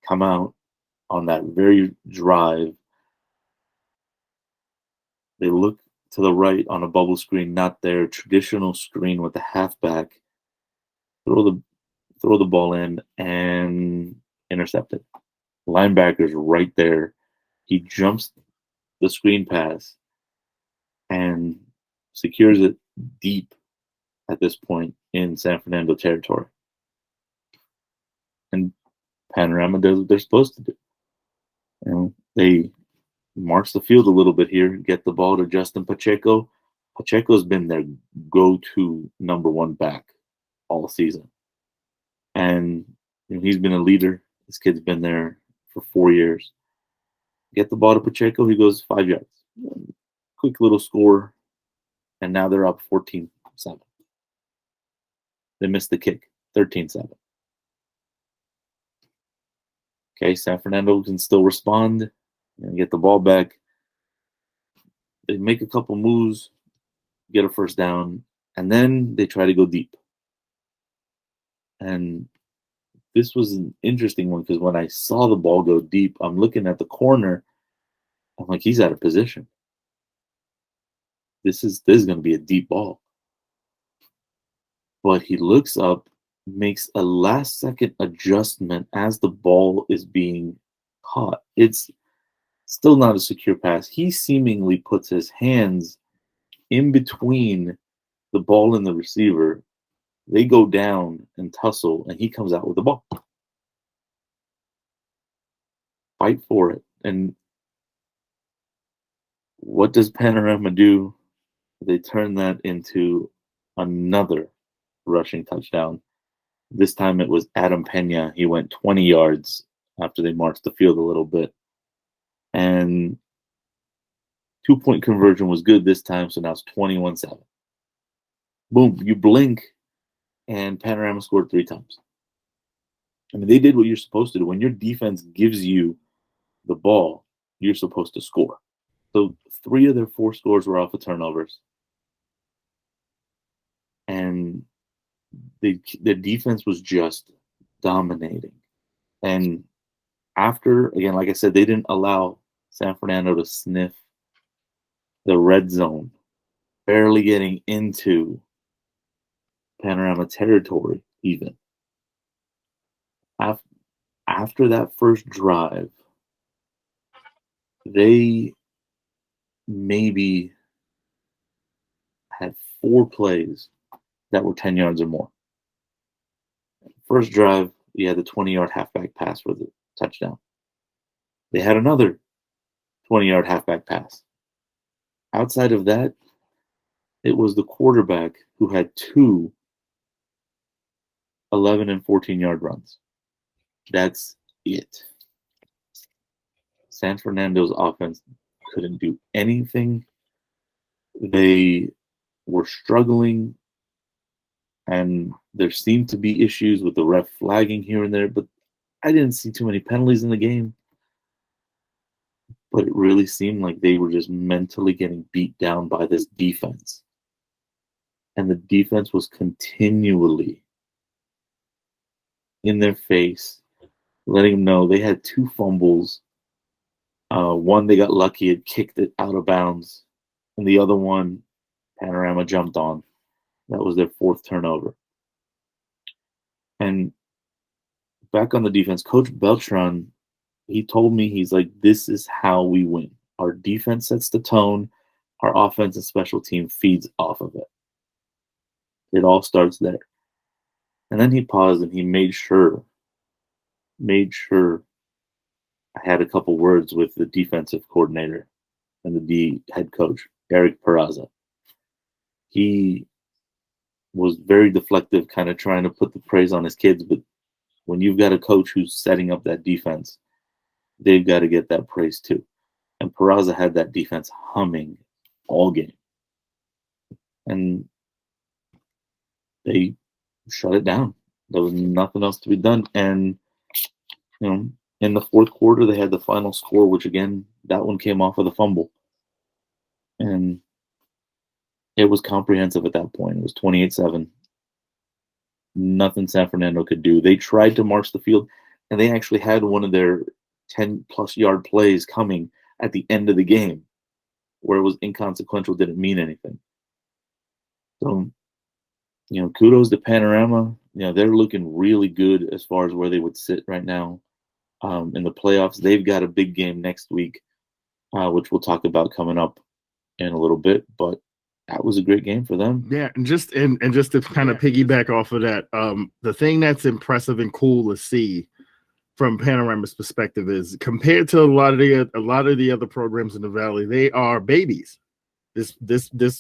S1: come out on that very drive. They look to the right on a bubble screen, not their traditional screen with the halfback. Throw the ball in and intercepted. Linebacker's right there. He jumps the screen pass and secures it deep at this point in San Fernando territory. And Panorama does what they're supposed to do. They march the field a little bit here, get the ball to Justin Pacheco. Pacheco's been their go-to number one back all season. And he's been a leader. This kid's been there for 4 years. Get the ball to Pacheco, he goes 5 yards. Quick little score, and now they're up 14-7. They missed the kick, 13-7. Okay, San Fernando can still respond and get the ball back. They make a couple moves, get a first down, and then they try to go deep. And this was an interesting one, because when I saw the ball go deep, I'm looking at the corner. I'm like, he's out of position. This is going to be a deep ball. But he looks up, makes a last-second adjustment as the ball is being caught. It's still not a secure pass. He seemingly puts his hands in between the ball and the receiver. They go down and tussle, and he comes out with the ball. Fight for it. And what does Panorama do? They turn that into another rushing touchdown. This time it was Adam Pena. He went 20 yards after they marched the field a little bit. And 2-point conversion was good this time, so now it's 21-7. Boom, you blink, and Panorama scored 3 times. I mean, they did what you're supposed to do. When your defense gives you the ball, you're supposed to score. So 3 of their 4 scores were off of turnovers. And the defense was just dominating. And after, again, like I said, they didn't allow San Fernando to sniff the red zone, barely getting into Panorama territory even. After that first drive, they maybe had 4 plays that were 10 yards or more. First drive, you had the 20-yard halfback pass for the touchdown. They had another 20-yard halfback pass. Outside of that, it was the quarterback who had 2 11 and 14-yard runs. That's it. San Fernando's offense couldn't do anything. They were struggling, and there seemed to be issues with the ref flagging here and there, but I didn't see too many penalties in the game. But it really seemed like they were just mentally getting beat down by this defense. And the defense was continually in their face, letting them know they had 2 fumbles. One, they got lucky, it kicked it out of bounds. And the other one, Panorama jumped on. That was their 4th turnover. And back on the defense, Coach Beltran, he told me, he's like, this is how we win. Our defense sets the tone. Our offense and special team feeds off of it. It all starts there. And then he paused and he made sure I had a couple words with the defensive coordinator and the D head coach, Eric Peraza. He was very deflective, kind of trying to put the praise on his kids, but when you've got a coach who's setting up that defense, they've got to get that praise too. And Peraza had that defense humming all game. And they shut it down. There was nothing else to be done. And, in the 4th quarter, they had the final score, which, again, that one came off of the fumble. And it was comprehensive at that point. It was 28-7. Nothing San Fernando could do. They tried to march the field, and they actually had one of their 10-plus yard plays coming at the end of the game where it was inconsequential, didn't mean anything. So, kudos to Panorama. They're looking really good as far as where they would sit right now in the playoffs. They've got a big game next week, which we'll talk about coming up in a little bit. But that was a great game for them.
S2: Yeah, and just to kind of piggyback off of that, the thing that's impressive and cool to see from Panorama's perspective is, compared to a lot of the other programs in the Valley, they are babies. This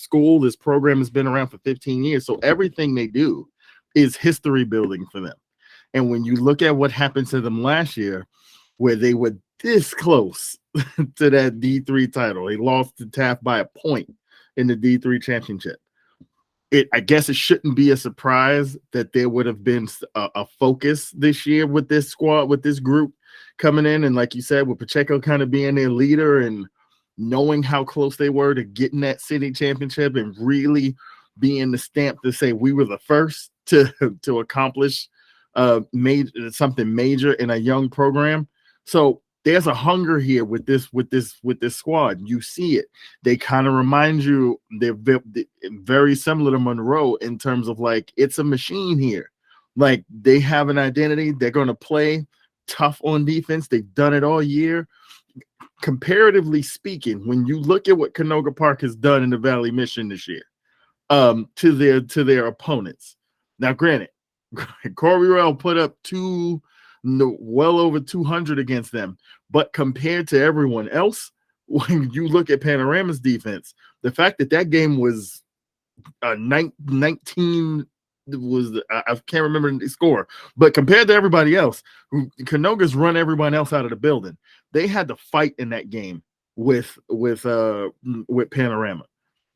S2: school, this program has been around for 15 years, so everything they do is history building for them. And when you look at what happened to them last year, where they were this close to that D3 title, they lost to Taft by a point in the D3 championship. I guess it shouldn't be a surprise that there would have been a focus this year with this squad, with this group coming in. And like you said, with Pacheco kind of being their leader and knowing how close they were to getting that city championship and really being the stamp to say we were the first to accomplish something major in a young program. So there's a hunger here with this squad. You see it. They kind of remind you, they're very similar to Monroe in terms of, like, it's a machine here. Like, they have an identity. They're going to play tough on defense. They've done it all year. Comparatively speaking, when you look at what Canoga Park has done in the Valley Mission this year, to their opponents. Now, granted, Corey Rell put up well over 200 against them, but compared to everyone else, when you look at Panorama's defense, the fact that game was 19 was, I can't remember the score, but compared to everybody else, Canoga's run everyone else out of the building. They had to fight in that game with Panorama.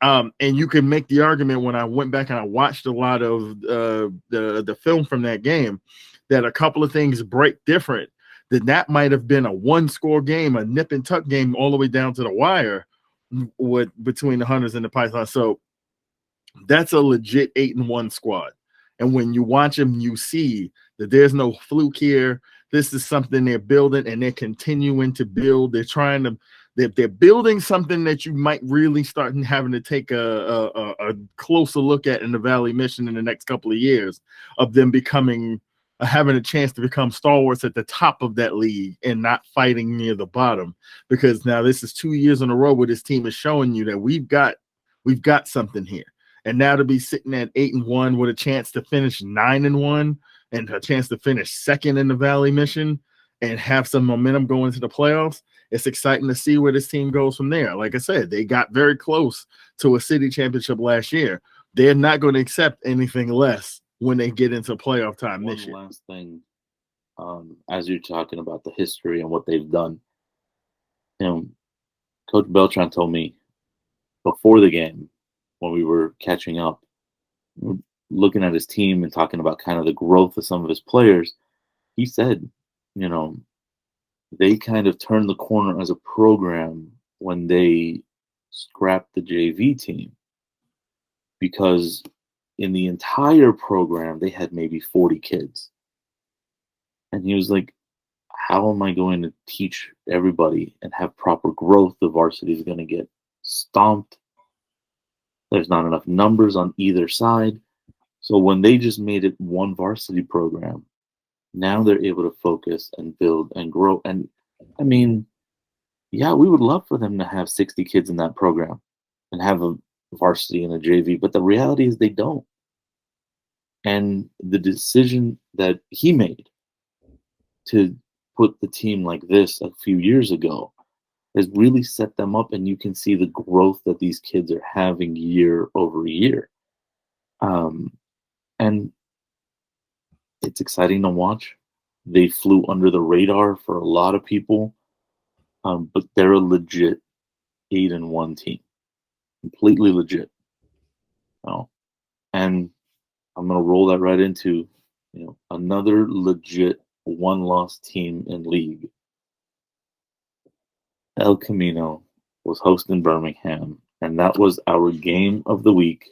S2: And you can make the argument, when I went back and I watched a lot of the film from that game, that a couple of things break different. That might have been a 1-score game, a nip and tuck game all the way down to the wire between the Hunters and the Pythons. So that's a legit 8-1 squad. And when you watch them, you see that there's no fluke here. This is something they're building, and they're continuing to build. They're building something that you might really start having to take a closer look at in the Valley Mission in the next couple of years, of them becoming having a chance to become stalwarts at the top of that league and not fighting near the bottom. Because now this is 2 years in a row where this team is showing you that we've got something here. And now to be sitting at 8-1 with a chance to finish 9-1 and a chance to finish second in the Valley Mission and have some momentum going into the playoffs, it's exciting to see where this team goes from there. Like I said, they got very close to a city championship last year. They're not going to accept anything less when they get into playoff time this year.
S1: One last thing, as you're talking about the history and what they've done, Coach Beltran told me before the game when we were catching up, looking at his team and talking about kind of the growth of some of his players. He said, they kind of turned the corner as a program when they scrapped the JV team, because in the entire program they had maybe 40 kids. And he was like, how am I going to teach everybody and have proper growth? The varsity is going to get stomped. There's not enough numbers on either side. So when they just made it one varsity program, now they're able to focus and build and grow. And I mean, yeah, we would love for them to have 60 kids in that program and have a varsity and a JV, but the reality is they don't. And the decision that he made to put the team like this a few years ago has really set them up, and you can see the growth that these kids are having year over year. And it's exciting to watch. They flew under the radar for a lot of people, but they're a legit 8-1 team, completely legit. And I'm gonna roll that right into another legit one-loss team in league. El Camino was hosting Birmingham, and that was our game of the week.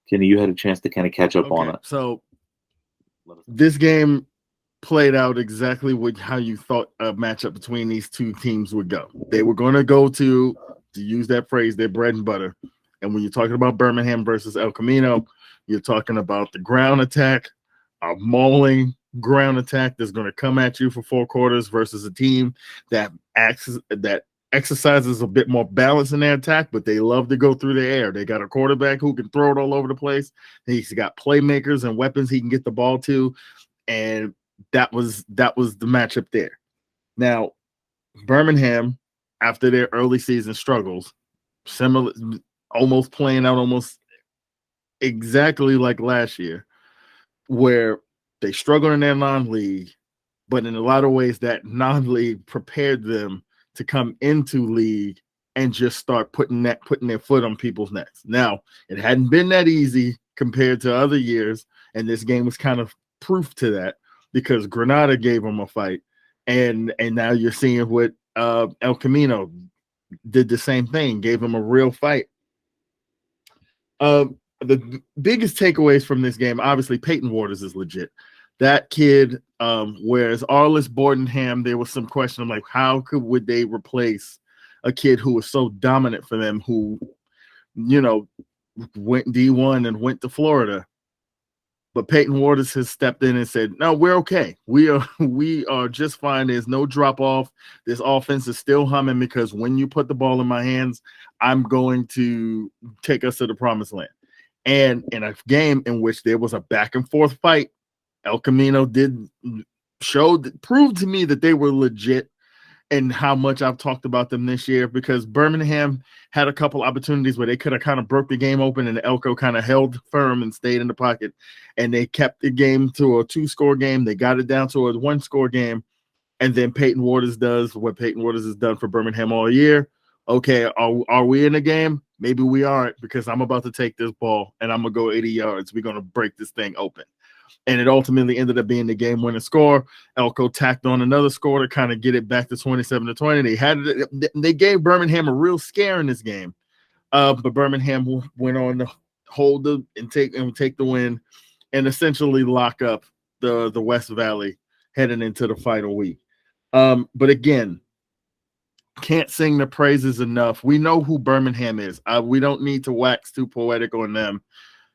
S1: Kenny, you had a chance to kind of catch up on it.
S2: So this game played out exactly how you thought a matchup between these two teams would go. They were going to go to use that phrase, their bread and butter. And when you're talking about Birmingham versus El Camino, you're talking about the ground attack, a mauling ground attack that's going to come at you for 4 quarters versus a team that exercises a bit more balance in their attack, but they love to go through the air. They got a quarterback who can throw it all over the place. He's got playmakers and weapons he can get the ball to, and that was the matchup there. Now, Birmingham, after their early season struggles, similar, almost playing out almost exactly like last year, where they struggled in their non-league, but in a lot of ways that non-league prepared them to come into league and just start putting their foot on people's necks. Now, it hadn't been that easy compared to other years, and this game was kind of proof to that, because Granada gave them a fight, and now you're seeing what El Camino did the same thing, gave them a real fight. The biggest takeaways from this game, obviously, Peyton Waters is legit. That kid, whereas Arliss Bordenham, there was some question of like, would they replace a kid who was so dominant for them, who, went D1 and went to Florida. But Peyton Waters has stepped in and said, no, we're okay. We are just fine. There's no drop off. This offense is still humming, because when you put the ball in my hands, I'm going to take us to the promised land. And in a game in which there was a back and forth fight, El Camino proved to me that they were legit, and how much I've talked about them this year, because Birmingham had a couple opportunities where they could have kind of broke the game open, and Elko kind of held firm and stayed in the pocket, and they kept the game to a 2-score game. They got it down to a 1-score game, and then Peyton Waters does what Peyton Waters has done for Birmingham all year. Okay, are we in the game? Maybe we aren't, because I'm about to take this ball and I'm going to go 80 yards. We're going to break this thing open. And it ultimately ended up being the game-winning score. Elko tacked on another score to kind of get it back to 27-20. They gave Birmingham a real scare in this game, but Birmingham went on to hold and take the win, and essentially lock up the West Valley heading into the final week. But again, can't sing the praises enough. We know who Birmingham is. We don't need to wax too poetic on them.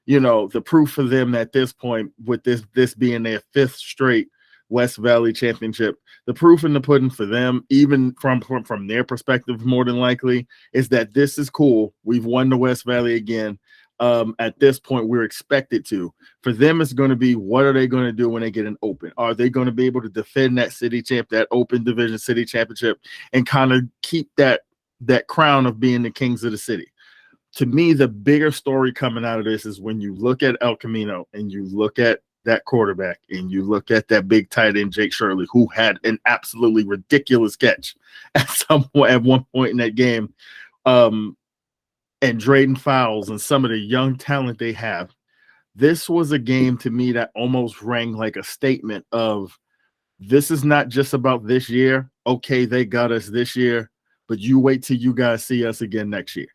S2: the proof for them at this point, with this being their 5th straight West Valley championship, the proof in the pudding for them, even from their perspective, more than likely, is that this is cool. We've won the West Valley again. At this point, we're expected to. For them, it's going to be, what are they going to do when they get an open? Are they going to be able to defend that open division city championship, and kind of keep that crown of being the kings of the city? To me, the bigger story coming out of this is when you look at El Camino and you look at that quarterback and you look at that big tight end, Jake Shirley, who had an absolutely ridiculous catch at one point in that game. And Drayden Fowles and some of the young talent they have. This was a game to me that almost rang like a statement of, this is not just about this year. Okay, they got us this year, but you wait till you guys see us again next year.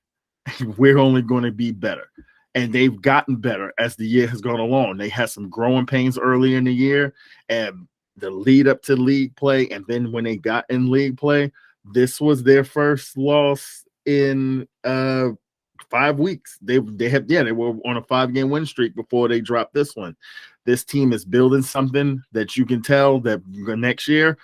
S2: We're only going to be better. And they've gotten better as the year has gone along. They had some growing pains early in the year, and the lead up to league play. And then when they got in league play, this was their first loss in 5 weeks. They were on a 5-game win streak before they dropped this one. This team is building something that you can tell that next year,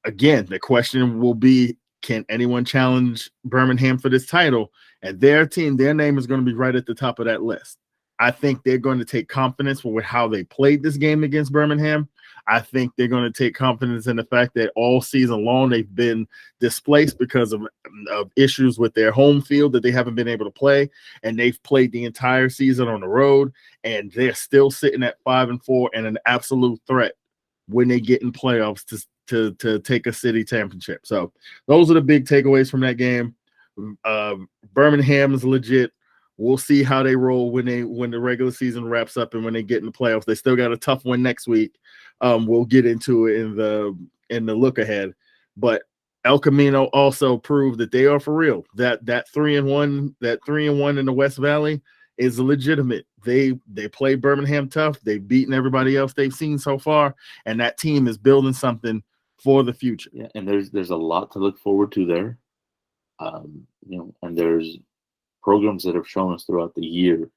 S2: again, the question will be, can anyone challenge Birmingham for this title? And their name is going to be right at the top of that list. I think they're going to take confidence with how they played this game against Birmingham. I think they're going to take confidence in the fact that all season long they've been displaced because of issues with their home field that they haven't been able to play, and they've played the entire season on the road, and they're still sitting at 5-4 and an absolute threat when they get in playoffs to take a city championship. So those are the big takeaways from that game. Birmingham is legit. We'll see how they roll when the regular season wraps up and when they get in the playoffs. They still got a tough one next week. We'll get into it in the look ahead. But El Camino also proved that they are for real. That 3-1 in the West Valley is legitimate. They play Birmingham tough. They've beaten everybody else they've seen so far, and that team is building something for the future.
S1: Yeah, and there's a lot to look forward to there. And there's programs that have shown us throughout the year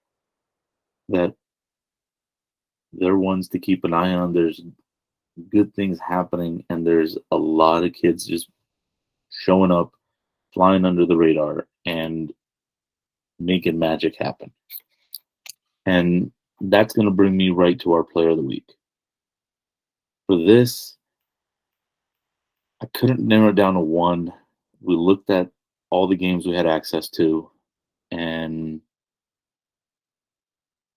S1: that they're ones to keep an eye on. There's good things happening, and there's a lot of kids just showing up, flying under the radar, and making magic happen. And that's going to bring me right to our player of the week. For this, I couldn't narrow it down to one. We looked at all the games we had access to, and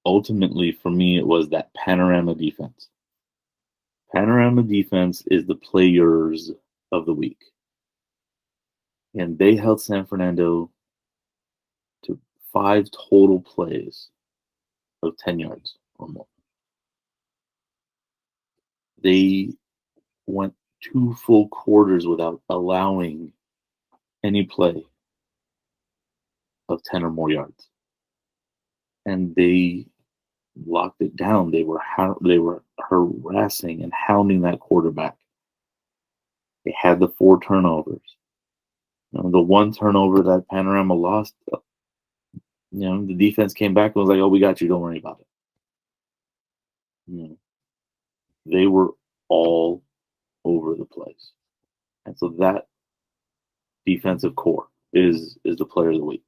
S1: ultimately for me it was that Panorama defense. Panorama defense is the players of the week, and they held San Fernando to 5 total plays of 10 yards or more. They went 2 full quarters without allowing any play of 10 or more yards, and they locked it down. They were harassing and hounding that quarterback. They had the 4 turnovers. The 1 turnover that Panorama lost, the defense came back and was like, "Oh, we got you. Don't worry about it." They were all over the place, and so that defensive core is the player of the week.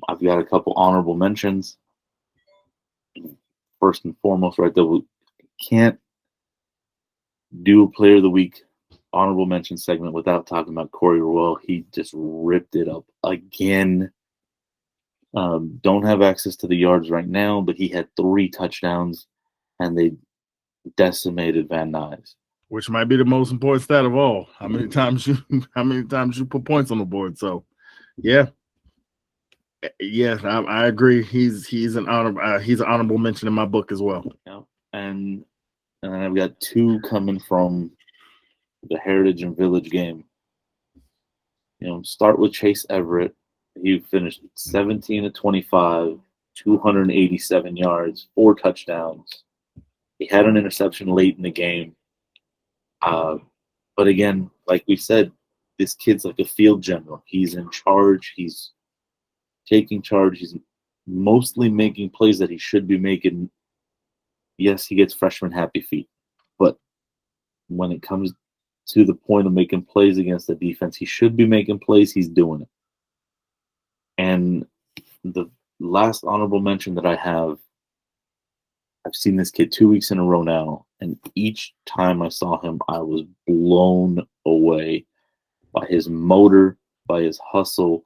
S1: I've got a couple honorable mentions. First and foremost, right, that we can't do a player of the week honorable mention segment without talking about Corey Ruel. He just ripped it up again. Don't have access to the yards right now, but he had 3 touchdowns, and they decimated Van Nuys,
S2: which might be the most important stat of all. How many times you put points on the board? So, yeah, I agree. He's an honorable mention in my book as well.
S1: Yeah. And I've got 2 coming from the Heritage and Village game. Start with Chase Everett. He finished 17 of 25, 287 yards, 4 touchdowns. He had an interception late in the game. But again, like we said, this kid's like a field general. He's in charge. He's taking charge. He's mostly making plays that he should be making. Yes, he gets freshman happy feet, but when it comes to the point of making plays against the defense, he should be making plays. He's doing it. And the last honorable mention that I have, I've seen this kid 2 weeks in a row now, and each time I saw him, I was blown away by his motor, by his hustle.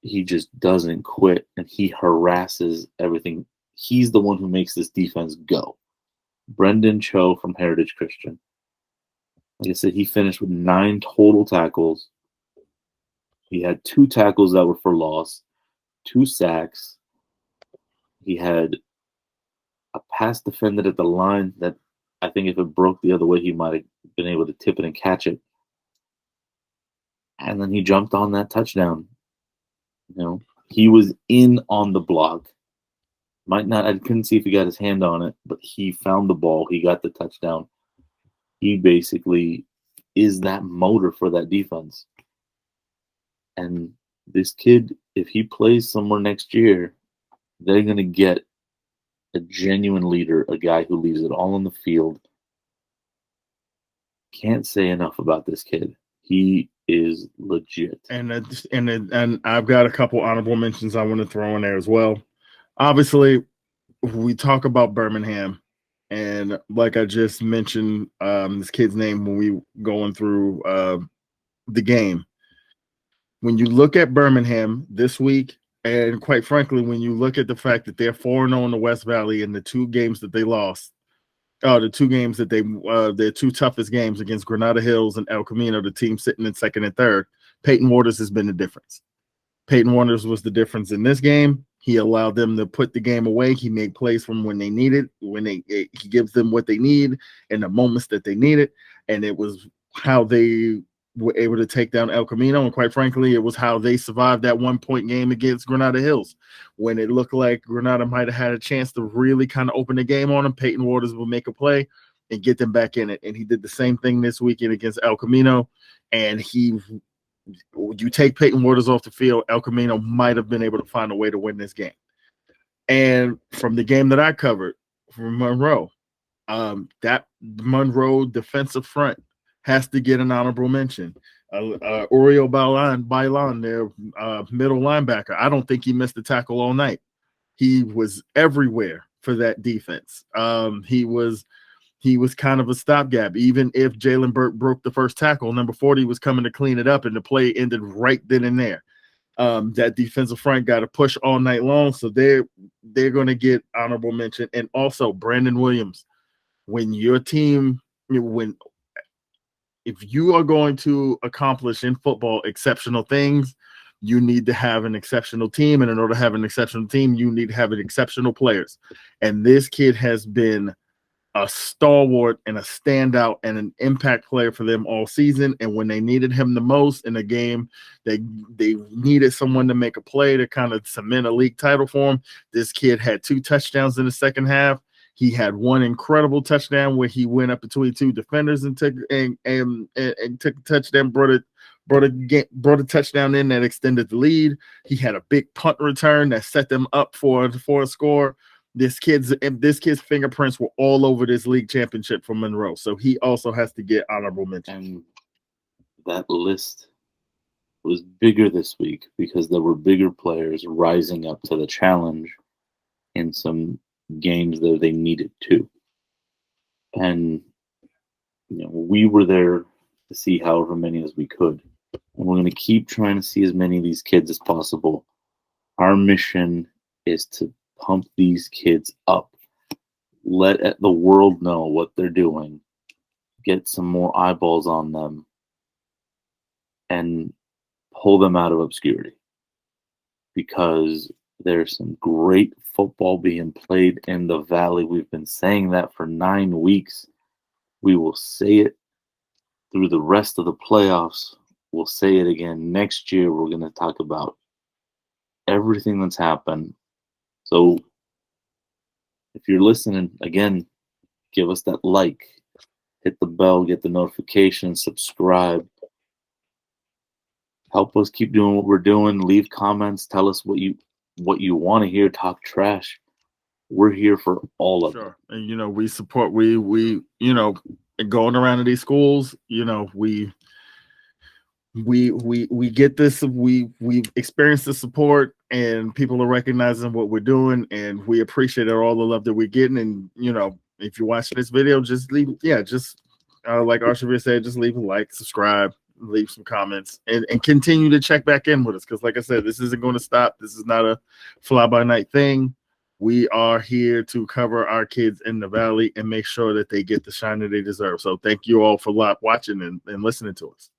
S1: He just doesn't quit, and he harasses everything. He's the one who makes this defense go. Brendan Cho from Heritage Christian. Like I said, he finished with 9 total tackles. He had 2 tackles that were for loss, 2 sacks. He had a pass defended at the line that I think if it broke the other way, he might have been able to tip it and catch it. And then he jumped on that touchdown. You know, he was in on the block. Might not, I couldn't see if he got his hand on it, but he found the ball. He got the touchdown. He basically is that motor for that defense. And this kid, if he plays somewhere next year, they're going to get a genuine leader, a guy who leaves it all on the field. Can't say enough about this kid. He is legit.
S2: And I've got a couple honorable mentions I want to throw in there as well. Obviously, we talk about Birmingham, and like I just mentioned, this kid's name when we going through the game. When you look at Birmingham this week, and quite frankly, when you look at the fact that they're 4-0 in the West Valley in the 2 games that they lost, the 2 games that their 2 toughest games against Granada Hills and El Camino, the team sitting in 2nd and 3rd, Peyton Waters has been the difference. Peyton Waters was the difference in this game. He allowed them to put the game away. He made plays from when they need it, he gives them what they need in the moments that they need it, and it was how they were able to take down El Camino, and quite frankly, it was how they survived that 1-point game against Granada Hills. When it looked like Granada might have had a chance to really kind of open the game on them, Peyton Waters will make a play and get them back in it, and he did the same thing this weekend against El Camino, and you take Peyton Waters off the field, El Camino might have been able to find a way to win this game. And from the game that I covered from Monroe, that Monroe defensive front has to get an honorable mention. Oriol Bailan, their middle linebacker, I don't think he missed a tackle all night. He was everywhere for that defense. He was kind of a stopgap. Even if Jalen Burke broke the first tackle, number 40 was coming to clean it up, and the play ended right then and there. That defensive front got to push all night long, so they're going to get honorable mention. And also Brandon Williams, when your team, if you are going to accomplish in football exceptional things, you need to have an exceptional team, and in order to have an exceptional team, you need to have exceptional players. And this kid has been a stalwart and a standout and an impact player for them all season. And when they needed him the most in a game, they needed someone to make a play to kind of cement a league title for him. This kid had 2 touchdowns in the second half. He had 1 incredible touchdown where he went up between 2 defenders and took a touchdown, brought a touchdown in that extended the lead. He had a big punt return that set them up for a score. This kid's fingerprints were all over this league championship for Monroe, so he also has to get honorable mention.
S1: And that list was bigger this week because there were bigger players rising up to the challenge in some games that they needed to. And we were there to see however many as we could. And we're going to keep trying to see as many of these kids as possible. Our mission is to pump these kids up. Let the world know what they're doing. Get some more eyeballs on them. And pull them out of obscurity. Because there's some great football being played in the Valley. We've been saying that for 9 weeks. We will say it through the rest of the playoffs. We'll say it again next year. We're going to talk about everything that's happened. So if you're listening, again, give us that like, hit the bell, get the notification, subscribe. Help us keep doing what we're doing. Leave comments. Tell us what you what you want to hear, talk trash, we're here for all of it.
S2: Sure. And we support we going around to these schools, we get this, we've experienced the support, and people are recognizing what we're doing, and we appreciate all the love that we're getting. And if you're watching this video, just leave like Arshavir said, just leave a like, subscribe, leave some comments, and continue to check back in with us, because like I said, this isn't going to stop. This is not a fly-by-night thing. We are here to cover our kids in the Valley and make sure that they get the shine that they deserve. So thank you all for watching and listening to us.